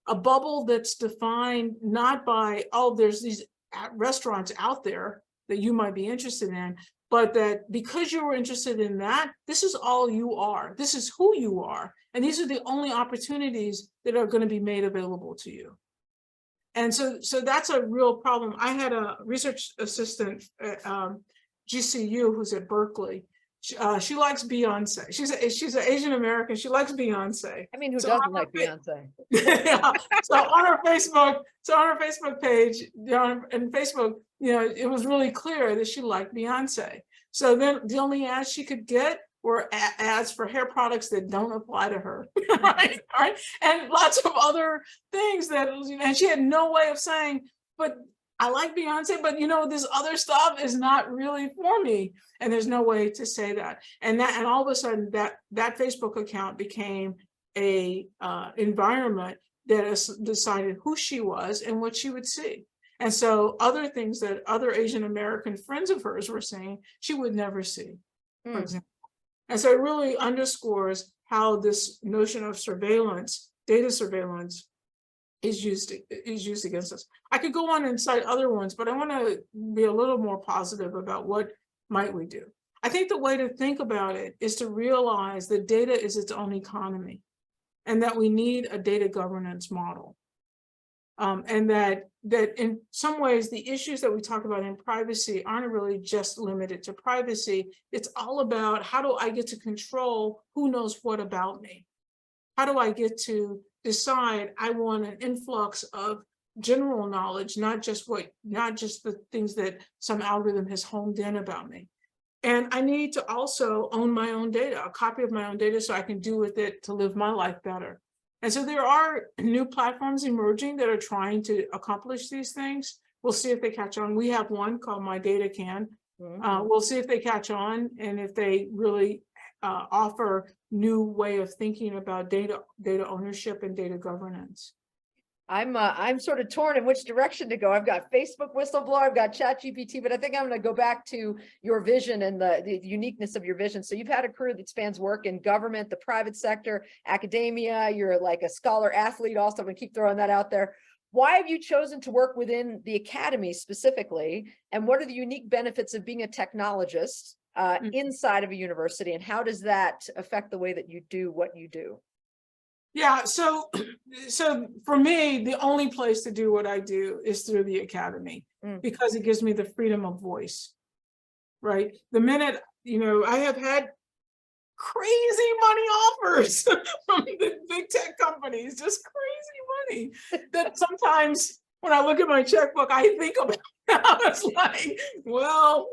a bubble that's defined not by, oh, there's these restaurants out there that you might be interested in, but that because you were interested in that, this is all you are. This is who you are. And these are the only opportunities that are going to be made available to you. And so that's a real problem. I had a research assistant at GCU who's at Berkeley, She likes Beyonce. She's an Asian American. She likes Beyonce. I mean, who So doesn't like Beyonce? Yeah. So on her Facebook page, and Facebook, it was really clear that she liked Beyonce. So then the only ads she could get were ads for hair products that don't apply to her, right? And lots of other things that, and she had no way of saying, but I like Beyonce, but this other stuff is not really for me. And there's no way to say that. And all of a sudden that Facebook account became a environment that has decided who she was and what she would see. And so other things that other Asian American friends of hers were saying, she would never see, for example. And so it really underscores how this notion of surveillance, data surveillance, is used against us. I could go on and cite other ones, but I want to be a little more positive about what might we do. I think the way to think about it is to realize that data is its own economy, and that we need a data governance model. And that in some ways, the issues that we talk about in privacy aren't really just limited to privacy. It's all about, how do I get to control who knows what about me? How do I get to decide I want an influx of general knowledge, not just the things that some algorithm has honed in about me. And I need to also own my own data, a copy of my own data, so I can do with it to live my life better. And so there are new platforms emerging that are trying to accomplish these things. We'll see if they catch on. We have one called My Data Can. We'll see if they catch on, and if they really offer new way of thinking about data ownership and data governance. I'm sort of torn in which direction to go. I've got Facebook whistleblower, I've got ChatGPT, but I think I'm going to go back to your vision and the uniqueness of your vision. So you've had a career that spans work in government, the private sector, academia. You're like a scholar athlete also. I'm going to keep throwing that out there. Why have you chosen to work within the academy specifically? And what are the unique benefits of being a technologist inside of a university? And how does that affect the way that you do what you do? Yeah, so for me, the only place to do what I do is through the academy, because it gives me the freedom of voice, right? The minute, I have had crazy money offers from the big tech companies, just crazy money, that sometimes when I look at my checkbook, I think about it's like, well,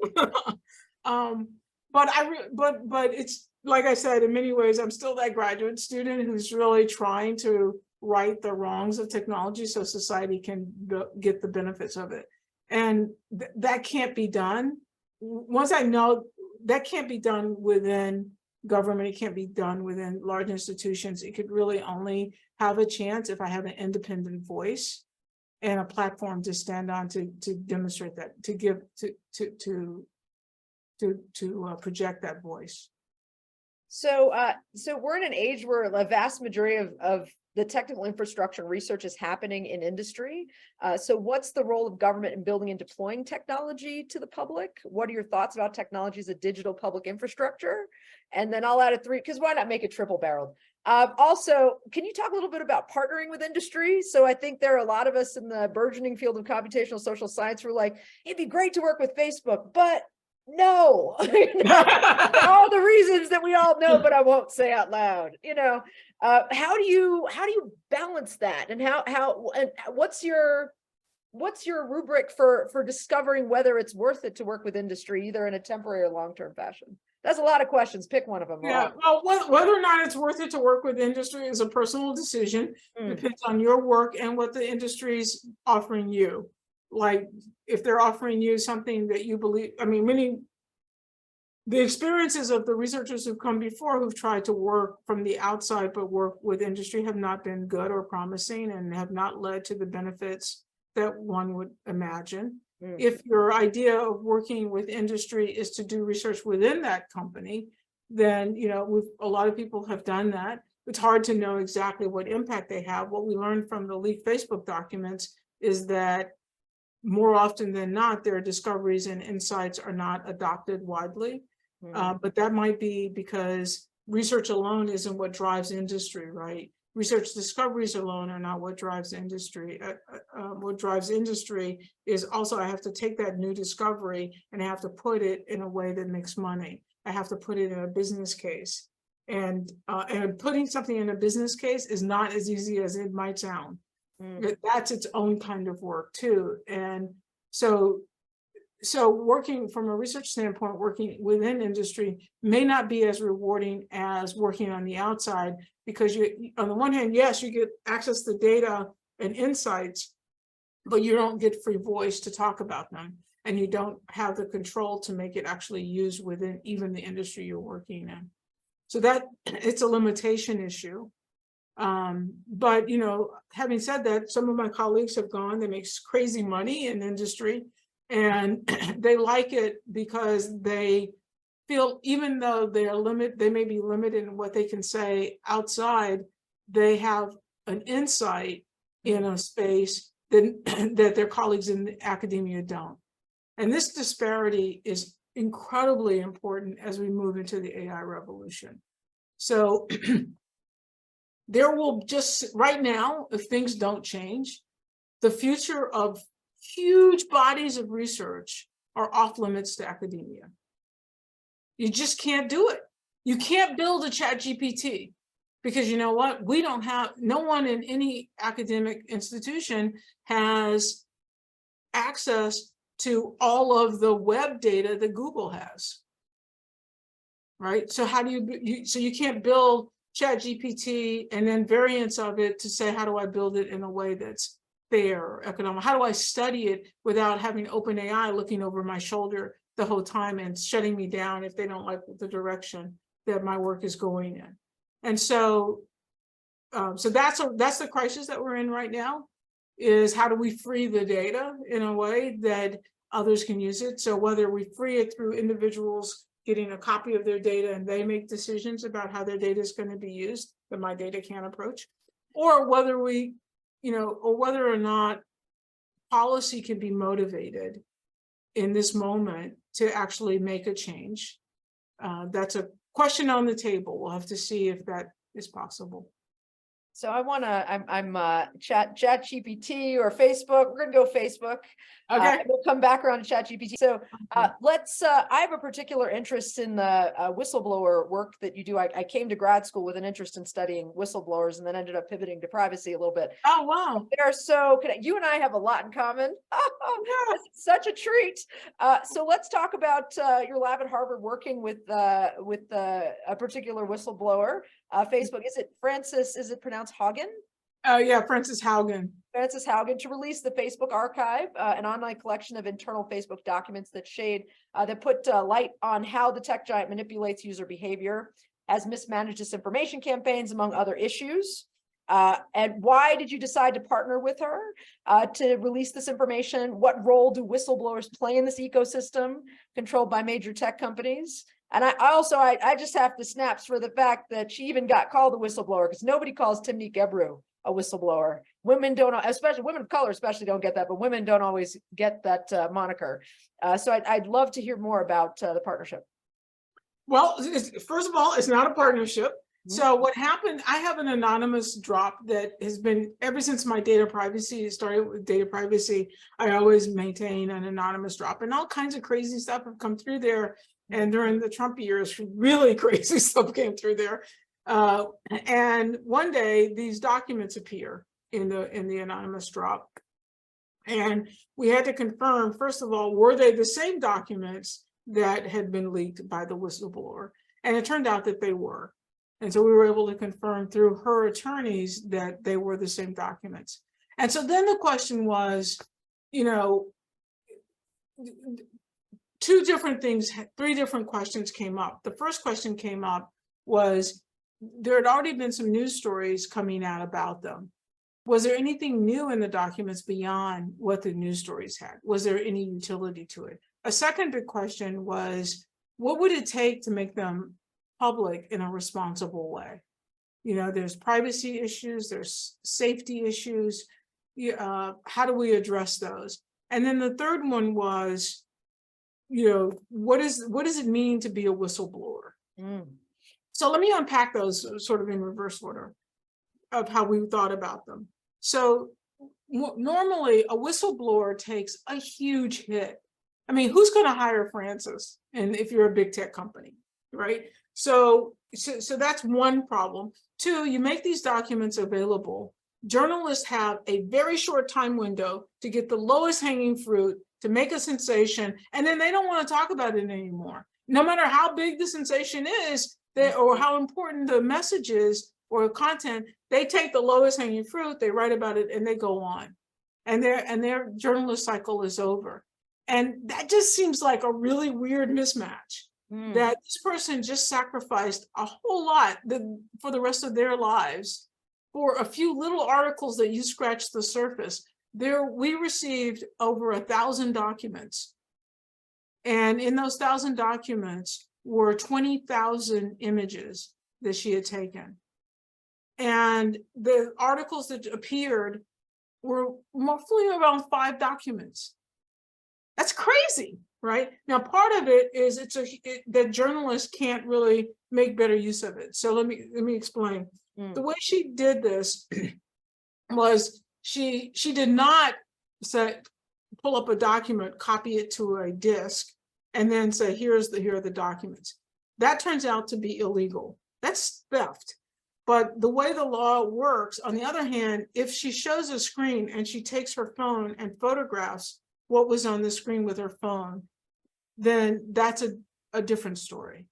but it's, like I said, in many ways, I'm still that graduate student who's really trying to right the wrongs of technology so society can get the benefits of it. And that can't be done. Once I know that can't be done within government, it can't be done within large institutions. It could really only have a chance if I have an independent voice and a platform to stand on to demonstrate that, to give, to project that voice. So we're in an age where a vast majority of the technical infrastructure and research is happening in industry. So what's the role of government in building and deploying technology to the public? What are your thoughts about technology as a digital public infrastructure? And then I'll add a 3, because why not make it triple barreled? Also, can you talk a little bit about partnering with industry? So I think there are a lot of us in the burgeoning field of computational social science who are like, it'd be great to work with Facebook, but no, all the reasons that we all know, but I won't say out loud. How do you balance that, and and what's your rubric for discovering whether it's worth it to work with industry, either in a temporary or long-term fashion? That's a lot of questions. Pick one of them. Yeah, well, whether or not it's worth it to work with industry is a personal decision. Depends on your work and what the industry's offering you. Like, if they're offering you something that you believe, the experiences of the researchers who've come before who've tried to work from the outside but work with industry have not been good or promising and have not led to the benefits that one would imagine. If your idea of working with industry is to do research within that company, then a lot of people have done that. It's hard to know exactly what impact they have. What we learned from the leaked Facebook documents is that more often than not, their discoveries and insights are not adopted widely. But that might be because research alone isn't what drives industry, right? Research discoveries alone are not what drives industry. What drives industry is also, I have to take that new discovery and I have to put it in a way that makes money. I have to put it in a business case. And putting something in a business case is not as easy as it might sound. That's its own kind of work too. And so working from a research standpoint, working within industry may not be as rewarding as working on the outside, because you, on the one hand, yes, you get access to data and insights, but you don't get free voice to talk about them. And you don't have the control to make it actually used within even the industry you're working in. So that it's a limitation issue. But, you know, having said that, some of my colleagues have gone, they make crazy money in industry, and they like it because they feel, even though they may be limited in what they can say outside, they have an insight in a space that their colleagues in academia don't. And this disparity is incredibly important as we move into the AI revolution. So there will just, right now, if things don't change, the future of huge bodies of research are off limits to academia. You just can't do it. You can't build a ChatGPT, because you know what? We don't have, no one in any academic institution has access to all of the web data that Google has, right? So how do you can't build ChatGPT and then variants of it to say, how do I build it in a way that's fair or economic? How do I study it without having OpenAI looking over my shoulder the whole time and shutting me down if they don't like the direction that my work is going in? And so, so that's the crisis that we're in right now, is how do we free the data in a way that others can use it? So whether we free it through individuals getting a copy of their data and they make decisions about how their data is going to be used that my data can't approach, or whether we, you know, or whether or not policy can be motivated in this moment to actually make a change. That's a question on the table. We'll have to see if that is possible. So I want to, I'm ChatGPT or Facebook. We're going to go Facebook. Okay. We'll come back around to ChatGPT. So let's, I have a particular interest in the whistleblower work that you do. I came to grad school with an interest in studying whistleblowers and then ended up pivoting to privacy a little bit. Oh, wow. They're so connected. You and I have a lot in common. Yeah. It's such a treat. So let's talk about your lab at Harvard working with a particular whistleblower. Facebook, is it Francis, is it pronounced Haugen? Yeah, Francis Haugen. Francis Haugen, to release the Facebook Archive, an online collection of internal Facebook documents that put light on how the tech giant manipulates user behavior, has mismanaged disinformation campaigns, among other issues. And why did you decide to partner with her to release this information? What role do whistleblowers play in this ecosystem controlled by major tech companies? And I just have to snaps for the fact that she even got called a whistleblower, because nobody calls Timnit Gebru a whistleblower. Women don't, especially women of color, especially don't get that, but women don't always get that moniker. So I'd love to hear more about the partnership. Well, first of all, it's not a partnership. So what happened, I have an anonymous drop that has been, ever since my data privacy started with data privacy, I always maintain an anonymous drop, and all kinds of crazy stuff have come through there. And during the Trump years, really crazy stuff came through there. And one day these documents appear in the anonymous drop. And we had to confirm, first of all, were they the same documents that had been leaked by the whistleblower? And it turned out that they were. And so we were able to confirm through her attorneys that they were the same documents. And so then the question was, you know, three different questions came up. The first question came up was, there had already been some news stories coming out about them. Was there anything new in the documents beyond what the news stories had? Was there any utility to it? A second big question was, what would it take to make them public in a responsible way? You know, there's privacy issues, there's safety issues. How do we address those? And then the third one was, you know, what does it mean to be a whistleblower? So let me unpack those sort of in reverse order of how we thought about them. So normally a whistleblower takes a huge hit. I mean, who's going to hire Francis? And if you're a big tech company, right? So that's one problem. Two, you make these documents available. Journalists have a very short time window to get the lowest hanging fruit, to make a sensation, and then they don't want to talk about it anymore. No matter how big the sensation is, or how important the message is or content, they take the lowest hanging fruit, they write about it, and they go on. And their journalist cycle is over. And that just seems like a really weird mismatch. That this person just sacrificed a whole lot for the rest of their lives for a few little articles that you scratched the surface. We received over 1,000 documents. And in those 1,000 documents were 20,000 images that she had taken. And the articles that appeared were roughly around 5 documents. That's crazy, right? Now, part of it is that journalists can't really make better use of it. So let me explain. The way she did this was she did not pull up a document, copy it to a disk, and then say, here are the documents. That turns out to be illegal. That's theft. But the way the law works, on the other hand, if she shows a screen and she takes her phone and photographs what was on the screen with her phone, then that's a different story,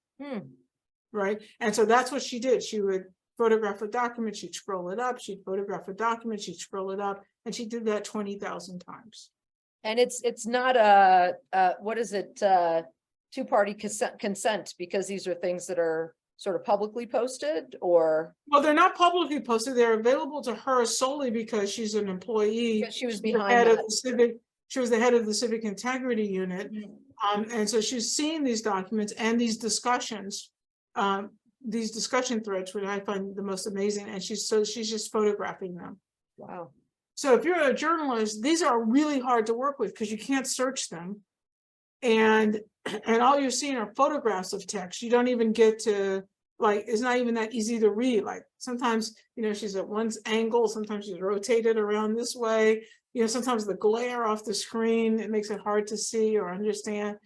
right? And so that's what she did. She would photograph a document, she'd scroll it up, she'd photograph a document, she'd scroll it up, and she did that 20,000 times. And it's not what is it, two-party consent, because these are things that are sort of publicly posted, or? Well, they're not publicly posted. They're available to her solely because she's an employee. Because she was behind that. She was the head of the Civic Integrity Unit. And so she's seeing these documents and these discussion threads, which I find the most amazing. And she's just photographing them. Wow. So if you're a journalist, these are really hard to work with because you can't search them. And all you're seeing are photographs of text. You don't even get to, like, it's not even that easy to read. Like sometimes, she's at one angle, sometimes she's rotated around this way. Sometimes the glare off the screen, it makes it hard to see or understand.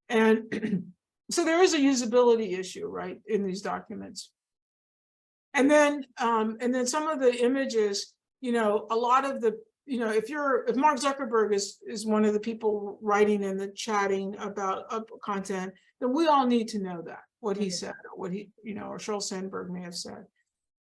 And so there is a usability issue, right, in these documents. And then some of the images, a lot of the, if Mark Zuckerberg is one of the people writing and the chatting about content, then we all need to know that, what he said, or what he, or Sheryl Sandberg may have said.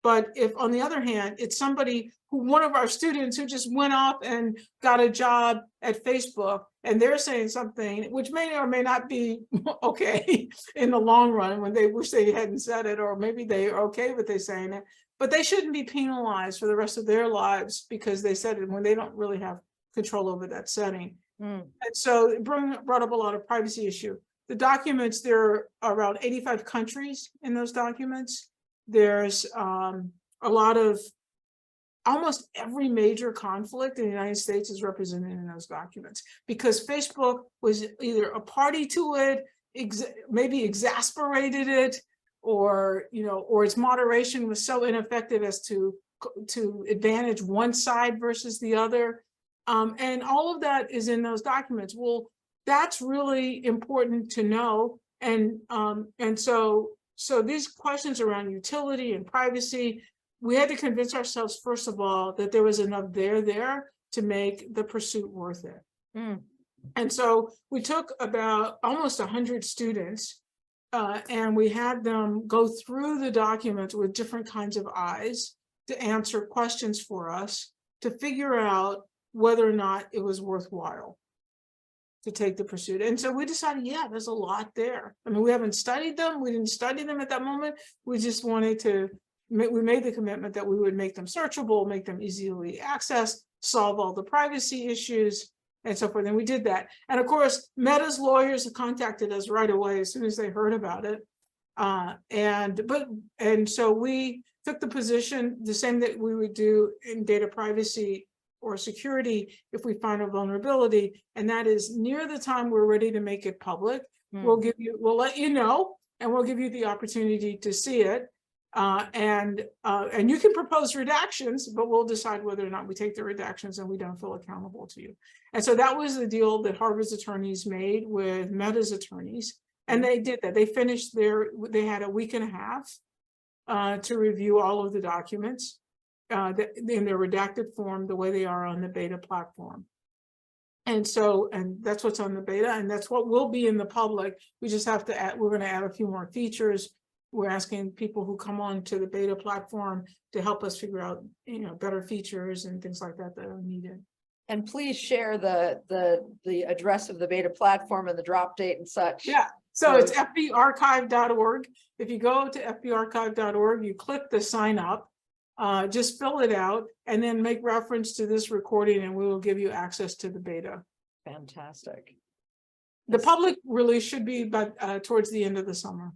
But if, on the other hand, it's somebody one of our students who just went off and got a job at Facebook, and they're saying something which may or may not be okay in the long run when they wish they hadn't said it, or maybe they are okay with they saying it, but they shouldn't be penalized for the rest of their lives because they said it when they don't really have control over that setting. And so it brought up a lot of privacy issue. The documents, there are around 85 countries in those documents. There's a lot of, almost every major conflict in the United States is represented in those documents because Facebook was either a party to it, maybe exasperated it, or its moderation was so ineffective as to advantage one side versus the other. And all of that is in those documents. Well, that's really important to know. And so these questions around utility and privacy, we had to convince ourselves, first of all, that there was enough there to make the pursuit worth it. And so we took about almost 100 students and we had them go through the documents with different kinds of eyes to answer questions for us to figure out whether or not it was worthwhile to take the pursuit. And so we decided, yeah, there's a lot there. I mean, we haven't studied them. We didn't study them at that moment. We just wanted to, we made the commitment that we would make them searchable, make them easily accessed, solve all the privacy issues, and so forth. And we did that. And of course, Meta's lawyers contacted us right away as soon as they heard about it. And so we took the position, the same that we would do in data privacy or security if we find a vulnerability, and that is near the time we're ready to make it public, we'll let you know, and we'll give you the opportunity to see it. And you can propose redactions, but we'll decide whether or not we take the redactions and we don't feel accountable to you. And so that was the deal that Harvard's attorneys made with Meta's attorneys. And they did that. They finished they had a week and a half to review all of the documents in their redacted form, the way they are on the beta platform. And that's what's on the beta, and that's what will be in the public. We just have to add, we're going to add a few more features. We're asking people who come on to the beta platform to help us figure out, better features and things like that that are needed. And please share the address of the beta platform and the drop date and such. Yeah, so it's fbarchive.org. If you go to fbarchive.org, you click the sign up, just fill it out, and then make reference to this recording, and we will give you access to the beta. Fantastic. The public release should be towards the end of the summer.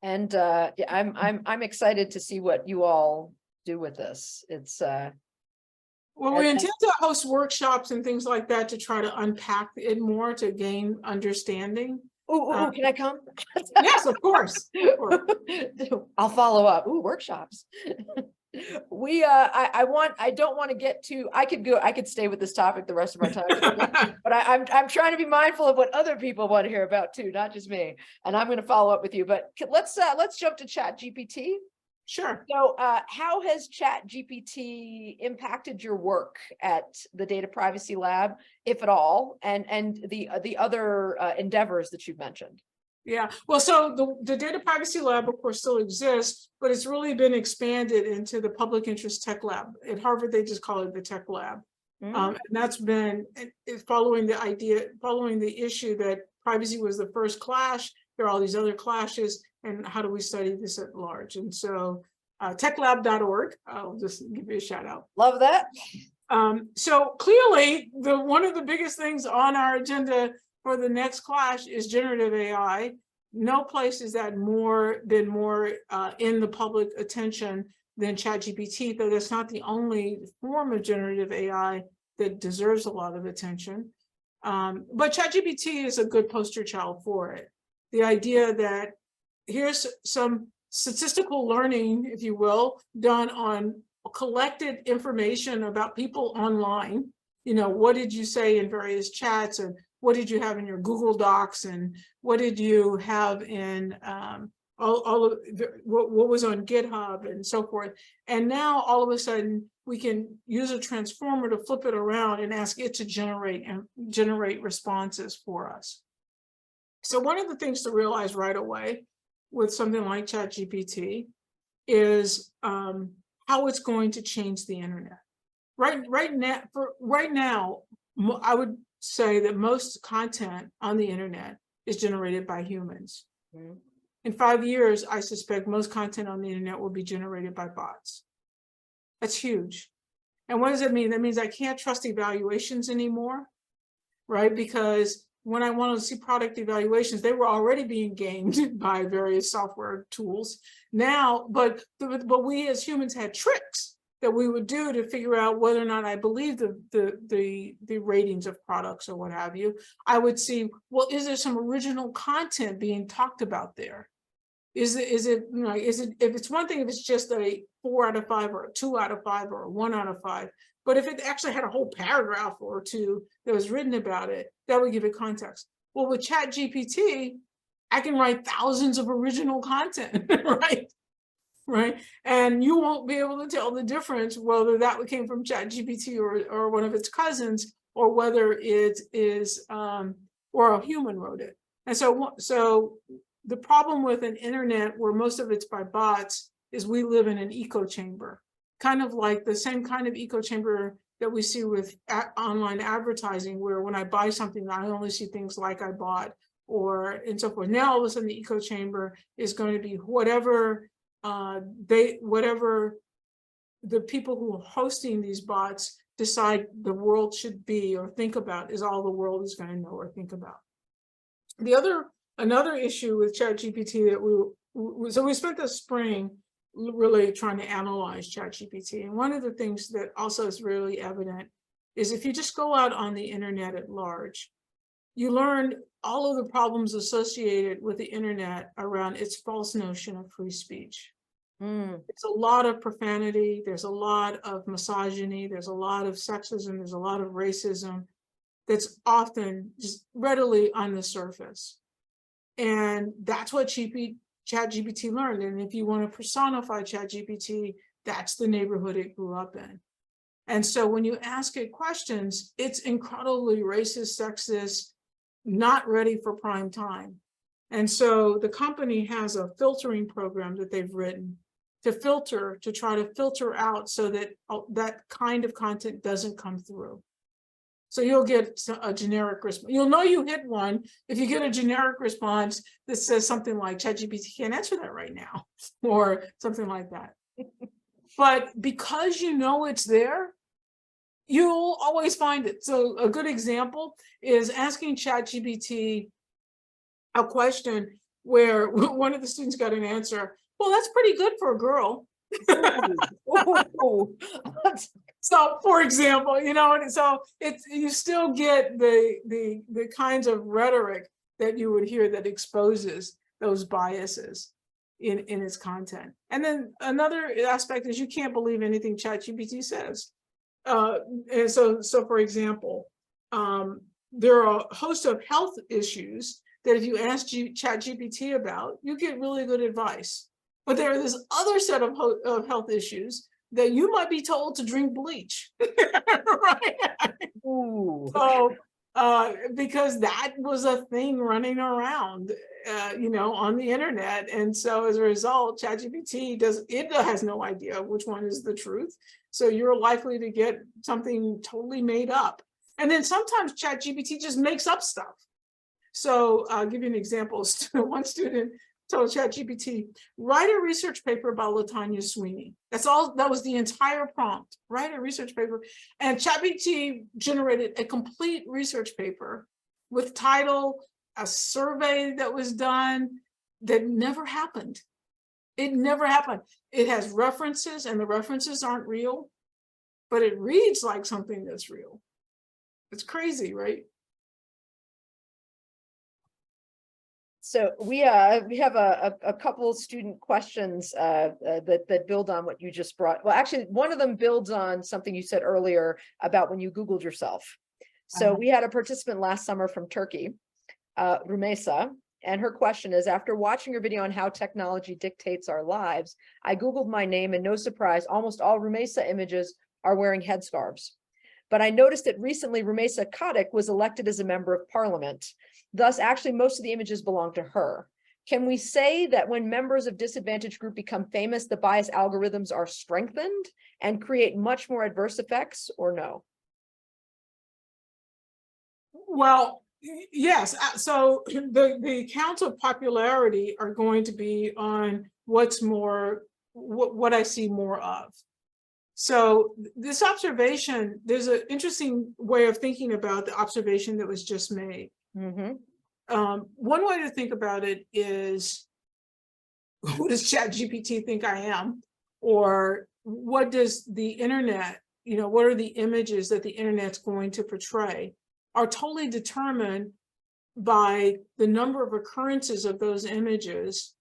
And yeah, I'm excited to see what you all do with this. It's well, we intend to host workshops and things like that to try to unpack it more, to gain understanding. Ooh, can I come? Yes, of course. I'll follow up. Ooh, workshops. I don't want to get too, I could stay with this topic the rest of our time, but I'm trying to be mindful of what other people want to hear about too, not just me. And I'm going to follow up with you, but let's jump to ChatGPT. Sure. So how has ChatGPT impacted your work at the Data Privacy Lab, if at all, and the other endeavors that you've mentioned? Yeah, well, so the Data Privacy Lab, of course, still exists, but it's really been expanded into the Public Interest Tech Lab. At Harvard, they just call it the Tech Lab. And that's been following the issue that privacy was the first clash. There are all these other clashes, and how do we study this at large? And so techlab.org, I'll just give you a shout out. Love that. So clearly, one of the biggest things on our agenda for the next clash is generative AI. No place is that been more in the public attention than ChatGPT, though that's not the only form of generative AI that deserves a lot of attention. But ChatGPT is a good poster child for it. The idea that here's some statistical learning, if you will, done on collected information about people online. What did you say in various chats, and what did you have in your Google Docs, and what did you have in what was on GitHub and so forth. And now all of a sudden we can use a transformer to flip it around and ask it to generate responses for us. So one of the things to realize right away with something like ChatGPT is how it's going to change the internet. Right now, I would say that most content on the internet is generated by humans. In 5 years, I suspect most content on the internet will be generated by bots. That's huge. And what does it mean? That means I can't trust evaluations anymore, right? Because when I want to see product evaluations, they were already being gamed by various software tools. Now, but we as humans had tricks that we would do to figure out whether or not I believe the ratings of products or what have you. I would see, well, is there some original content being talked about there? Is it if it's one thing if it's just a 4 out of 5 or a 2 out of 5 or a 1 out of 5, but if it actually had a whole paragraph or two that was written about it, that would give it context. Well, with ChatGPT, I can write thousands of original content, right? And you won't be able to tell the difference whether that came from ChatGPT or one of its cousins, or whether it is or a human wrote it. And so the problem with an internet where most of it's by bots is we live in an echo chamber, kind of like the same kind of echo chamber that we see with online advertising, where when I buy something, I only see things like I bought and so forth. Now all of a sudden the echo chamber is going to be whatever the people who are hosting these bots decide the world should be or think about is all the world is going to know or think about. Another issue with ChatGPT that we spent the spring really trying to analyze ChatGPT. And one of the things that also is really evident is if you just go out on the internet at large, you learn all of the problems associated with the internet around its false notion of free speech. It's a lot of profanity, there's a lot of misogyny, there's a lot of sexism, there's a lot of racism that's often just readily on the surface. And that's what ChatGPT learned. And if you want to personify ChatGPT, that's the neighborhood it grew up in. And so when you ask it questions, it's incredibly racist, sexist, not ready for prime time. And so the company has a filtering program that they've written to try to filter out so that that kind of content doesn't come through. So you'll get a generic response. You'll know you hit one if you get a generic response that says something like ChatGPT can't answer that right now, or something like that. But because you know it's there, you'll always find it. So a good example is asking ChatGPT a question where one of the students got an answer, well, that's pretty good for a girl. So, for example, you know, and so you still get the kinds of rhetoric that you would hear that exposes those biases in its content. And then another aspect is you can't believe anything ChatGPT says. And so for example, there are a host of health issues that if you ask ChatGPT about, you get really good advice. But there are this other set of health issues that you might be told to drink bleach, right? Ooh. So, because that was a thing running around, you know, on the internet. And so as a result, ChatGPT has no idea which one is the truth. So you're likely to get something totally made up. And then sometimes ChatGPT just makes up stuff. So I'll give you an example. One student told ChatGPT, write a research paper about Latanya Sweeney. That's all, that was the entire prompt, write a research paper. And ChatGPT generated a complete research paper with title, a survey that was done that never happened. It never happened. It has references and the references aren't real, but it reads like something that's real. It's crazy, right? So we have a couple student questions that build on what you just brought. Well, actually, one of them builds on something you said earlier about when you Googled yourself. So we had a participant last summer from Turkey, Rumeysa, and her question is, after watching your video on how technology dictates our lives, I Googled my name and no surprise, almost all Rumeysa images are wearing headscarves. But I noticed that recently Rumeysa Kadık was elected as a member of parliament. Thus, actually, most of the images belong to her. Can we say that when members of disadvantaged group become famous, the bias algorithms are strengthened and create much more adverse effects, or no? Well, yes. So the counts of popularity are going to be on what's more, what I see more of. So this observation, there's an interesting way of thinking about the observation that was just made. Mm-hmm. One way to think about it is, who does ChatGPT think I am? Or what does the internet, you know, what are the images that the internet's going to portray, are totally determined by the number of occurrences of those images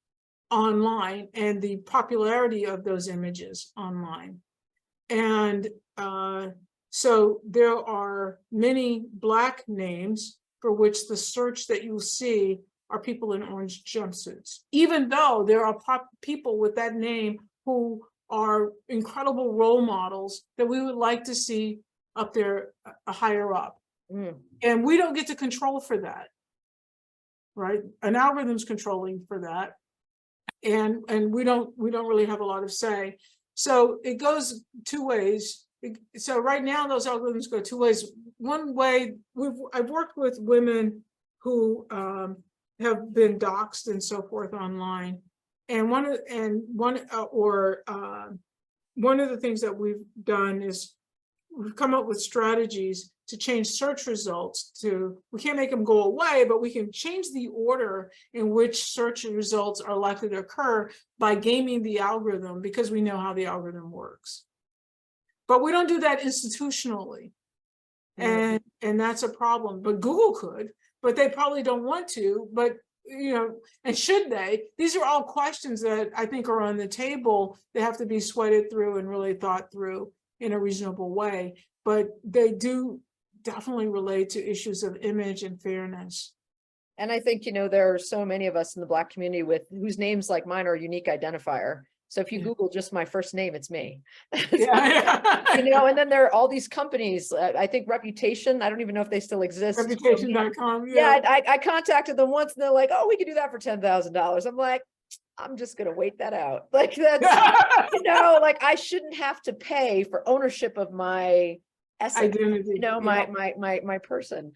online and the popularity of those images online. And so there are many Black names for which the search that you see are people in orange jumpsuits, even though there are people with that name who are incredible role models that we would like to see up there, higher up. And we don't get to control for that, right? An algorithm's controlling for that. And we don't really have a lot of say. So it goes two ways. So right now, those algorithms go two ways. One way, I've worked with women who have been doxxed and so forth online, and one of the things that we've done is we've come up with strategies to change search results to, we can't make them go away, but we can change the order in which search results are likely to occur by gaming the algorithm, because we know how the algorithm works. But we don't do that institutionally. And that's a problem. But Google could, but they probably don't want to. But, you know, and should they? These are all questions that I think are on the table. They have to be sweated through and really thought through in a reasonable way. But they do definitely relate to issues of image and fairness. And I think, there are so many of us in the Black community whose names like mine are a unique identifier. So if you Google just my first name, it's me. Yeah. And then there are all these companies, I think Reputation, I don't even know if they still exist. Reputation.com. Yeah, I contacted them once and they're like, oh, we could do that for $10,000. I'm like, I'm just going to wait that out. Like that's, like I shouldn't have to pay for ownership of my essence, identity, my person.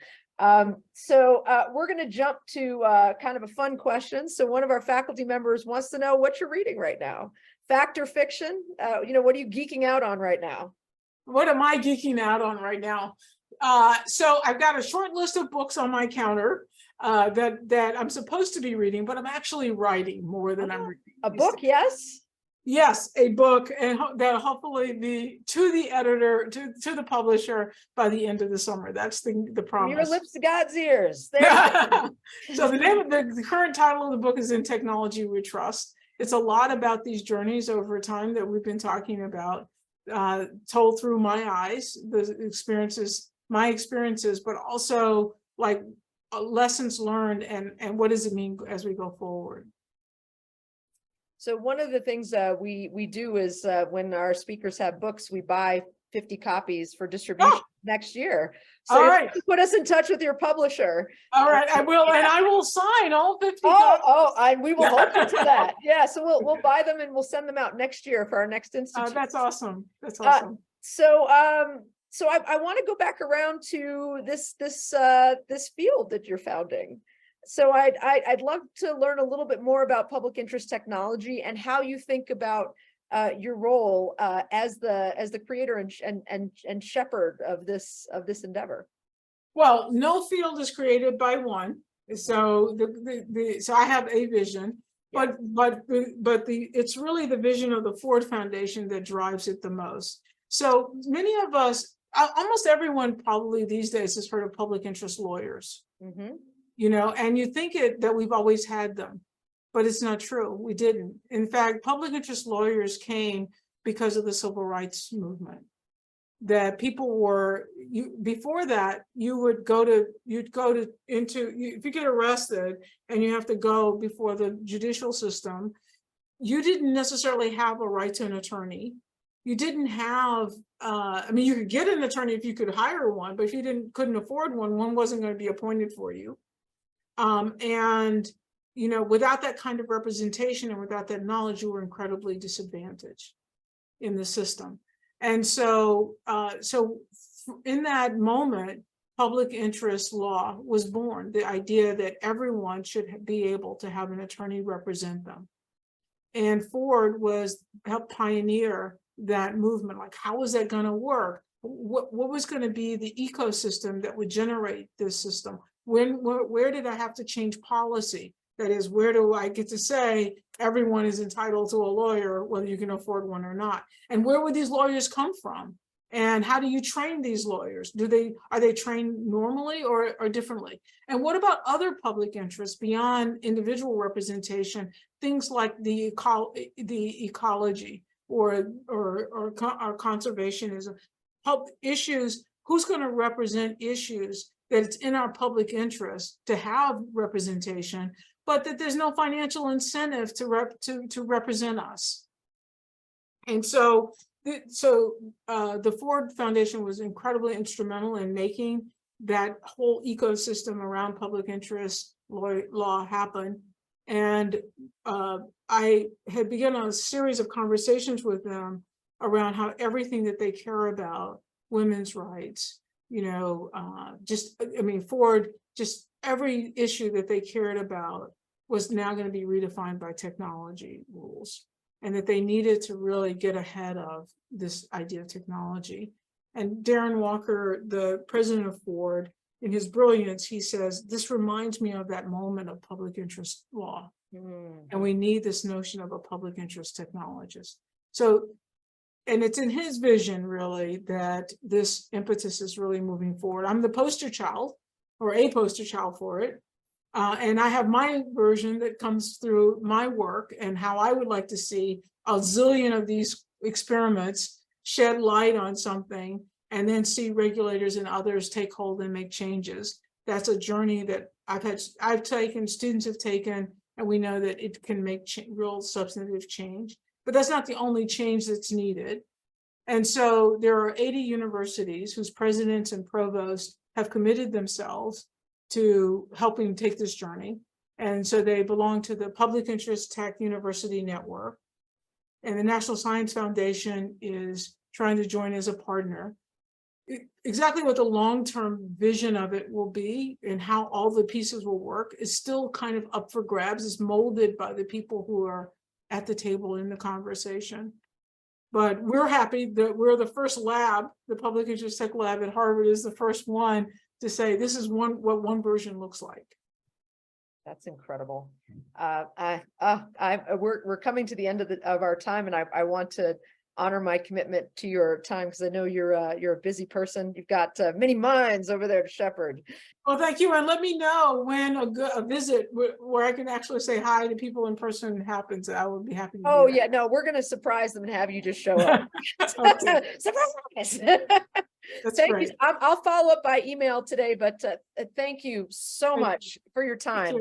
So we're going to jump to kind of a fun question. So one of our faculty members wants to know what you're reading right now. Fact or fiction? What are you geeking out on right now? What am I geeking out on right now? So I've got a short list of books on my counter that I'm supposed to be reading, but I'm actually writing more than I'm reading. A book, yes? Yes, a book, and that'll hopefully be to the editor, to the publisher by the end of the summer. That's the promise. Your lips to God's ears. So the name of the current title of the book is In Technology We Trust. It's a lot about these journeys over time that we've been talking about, told through my eyes, my experiences, but also like lessons learned and what does it mean as we go forward. So one of the things we do is when our speakers have books, we buy 50 copies for distribution next year. So all right, put us in touch with your publisher. All right, I will, and I will sign all 50 copies. And we will hold you to that. Yeah, so we'll buy them and we'll send them out next year for our next institute. That's awesome. That's awesome. So I want to go back around to this field that you're founding. So I'd love to learn a little bit more about public interest technology and how you think about your role as the creator and shepherd of this endeavor. Well, no field is created by one. So so I have a vision, but it's really the vision of the Ford Foundation that drives it the most. So many of us, almost everyone probably these days has heard of public interest lawyers. Mm-hmm. And you think that we've always had them, but it's not true. We didn't. In fact, public interest lawyers came because of the civil rights movement. That people were, before that, you'd go to if you get arrested and you have to go before the judicial system, you didn't necessarily have a right to an attorney. You didn't have, you could get an attorney if you could hire one, but if you couldn't afford one wasn't going to be appointed for you. Without that kind of representation and without that knowledge, you were incredibly disadvantaged in the system. And so in that moment, public interest law was born, the idea that everyone should be able to have an attorney represent them. And Ford helped pioneer that movement. Like, how was that going to work? What was going to be the ecosystem that would generate this system? Where did I have to change policy? That is, where do I get to say everyone is entitled to a lawyer, whether you can afford one or not? And where would these lawyers come from? And how do you train these lawyers? Are they trained normally or differently? And what about other public interests beyond individual representation? Things like the ecology or conservationism, issues. Who's going to represent issues that it's in our public interest to have representation, but that there's no financial incentive to represent us? And so the Ford Foundation was incredibly instrumental in making that whole ecosystem around public interest law happen. And I had begun a series of conversations with them around how everything that they care about, women's rights, Ford, just every issue that they cared about was now going to be redefined by technology rules, and that they needed to really get ahead of this idea of technology. And Darren Walker, the president of Ford, in his brilliance, he says, this reminds me of that moment of public interest law. Mm-hmm. And we need this notion of a public interest technologist. And it's in his vision, really, that this impetus is really moving forward. I'm the poster child, or a poster child for it. And I have my version that comes through my work and how I would like to see a zillion of these experiments shed light on something and then see regulators and others take hold and make changes that's a journey that I've taken, students have taken, and we know that it can make real substantive change. But that's not the only change that's needed. And so there are 80 universities whose presidents and provosts have committed themselves to helping take this journey. And so they belong to the Public Interest Tech University Network. And the National Science Foundation is trying to join as a partner. Exactly what the long-term vision of it will be and how all the pieces will work is still kind of up for grabs. It's molded by the people who are at the table in the conversation. But we're happy that we're the first lab, the Public Interest Tech Lab at Harvard is the first one to say this is what one version looks like. That's incredible. We're coming to the end of our time, and I want to honor my commitment to your time because I know you're a busy person. You've got many minds over there to shepherd. Well, thank you, and let me know when a visit where I can actually say hi to people in person happens. I would be happy to do that. Yeah, no, we're going to surprise them and have you just show up. Surprise! That's Thank great. you. I'll follow up by email today, but thank you so much for your time.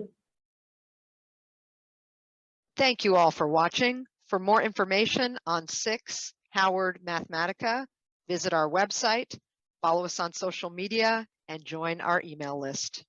Thank you all for watching. For more information on SICSS-Howard Mathematica, visit our website, follow us on social media, and join our email list.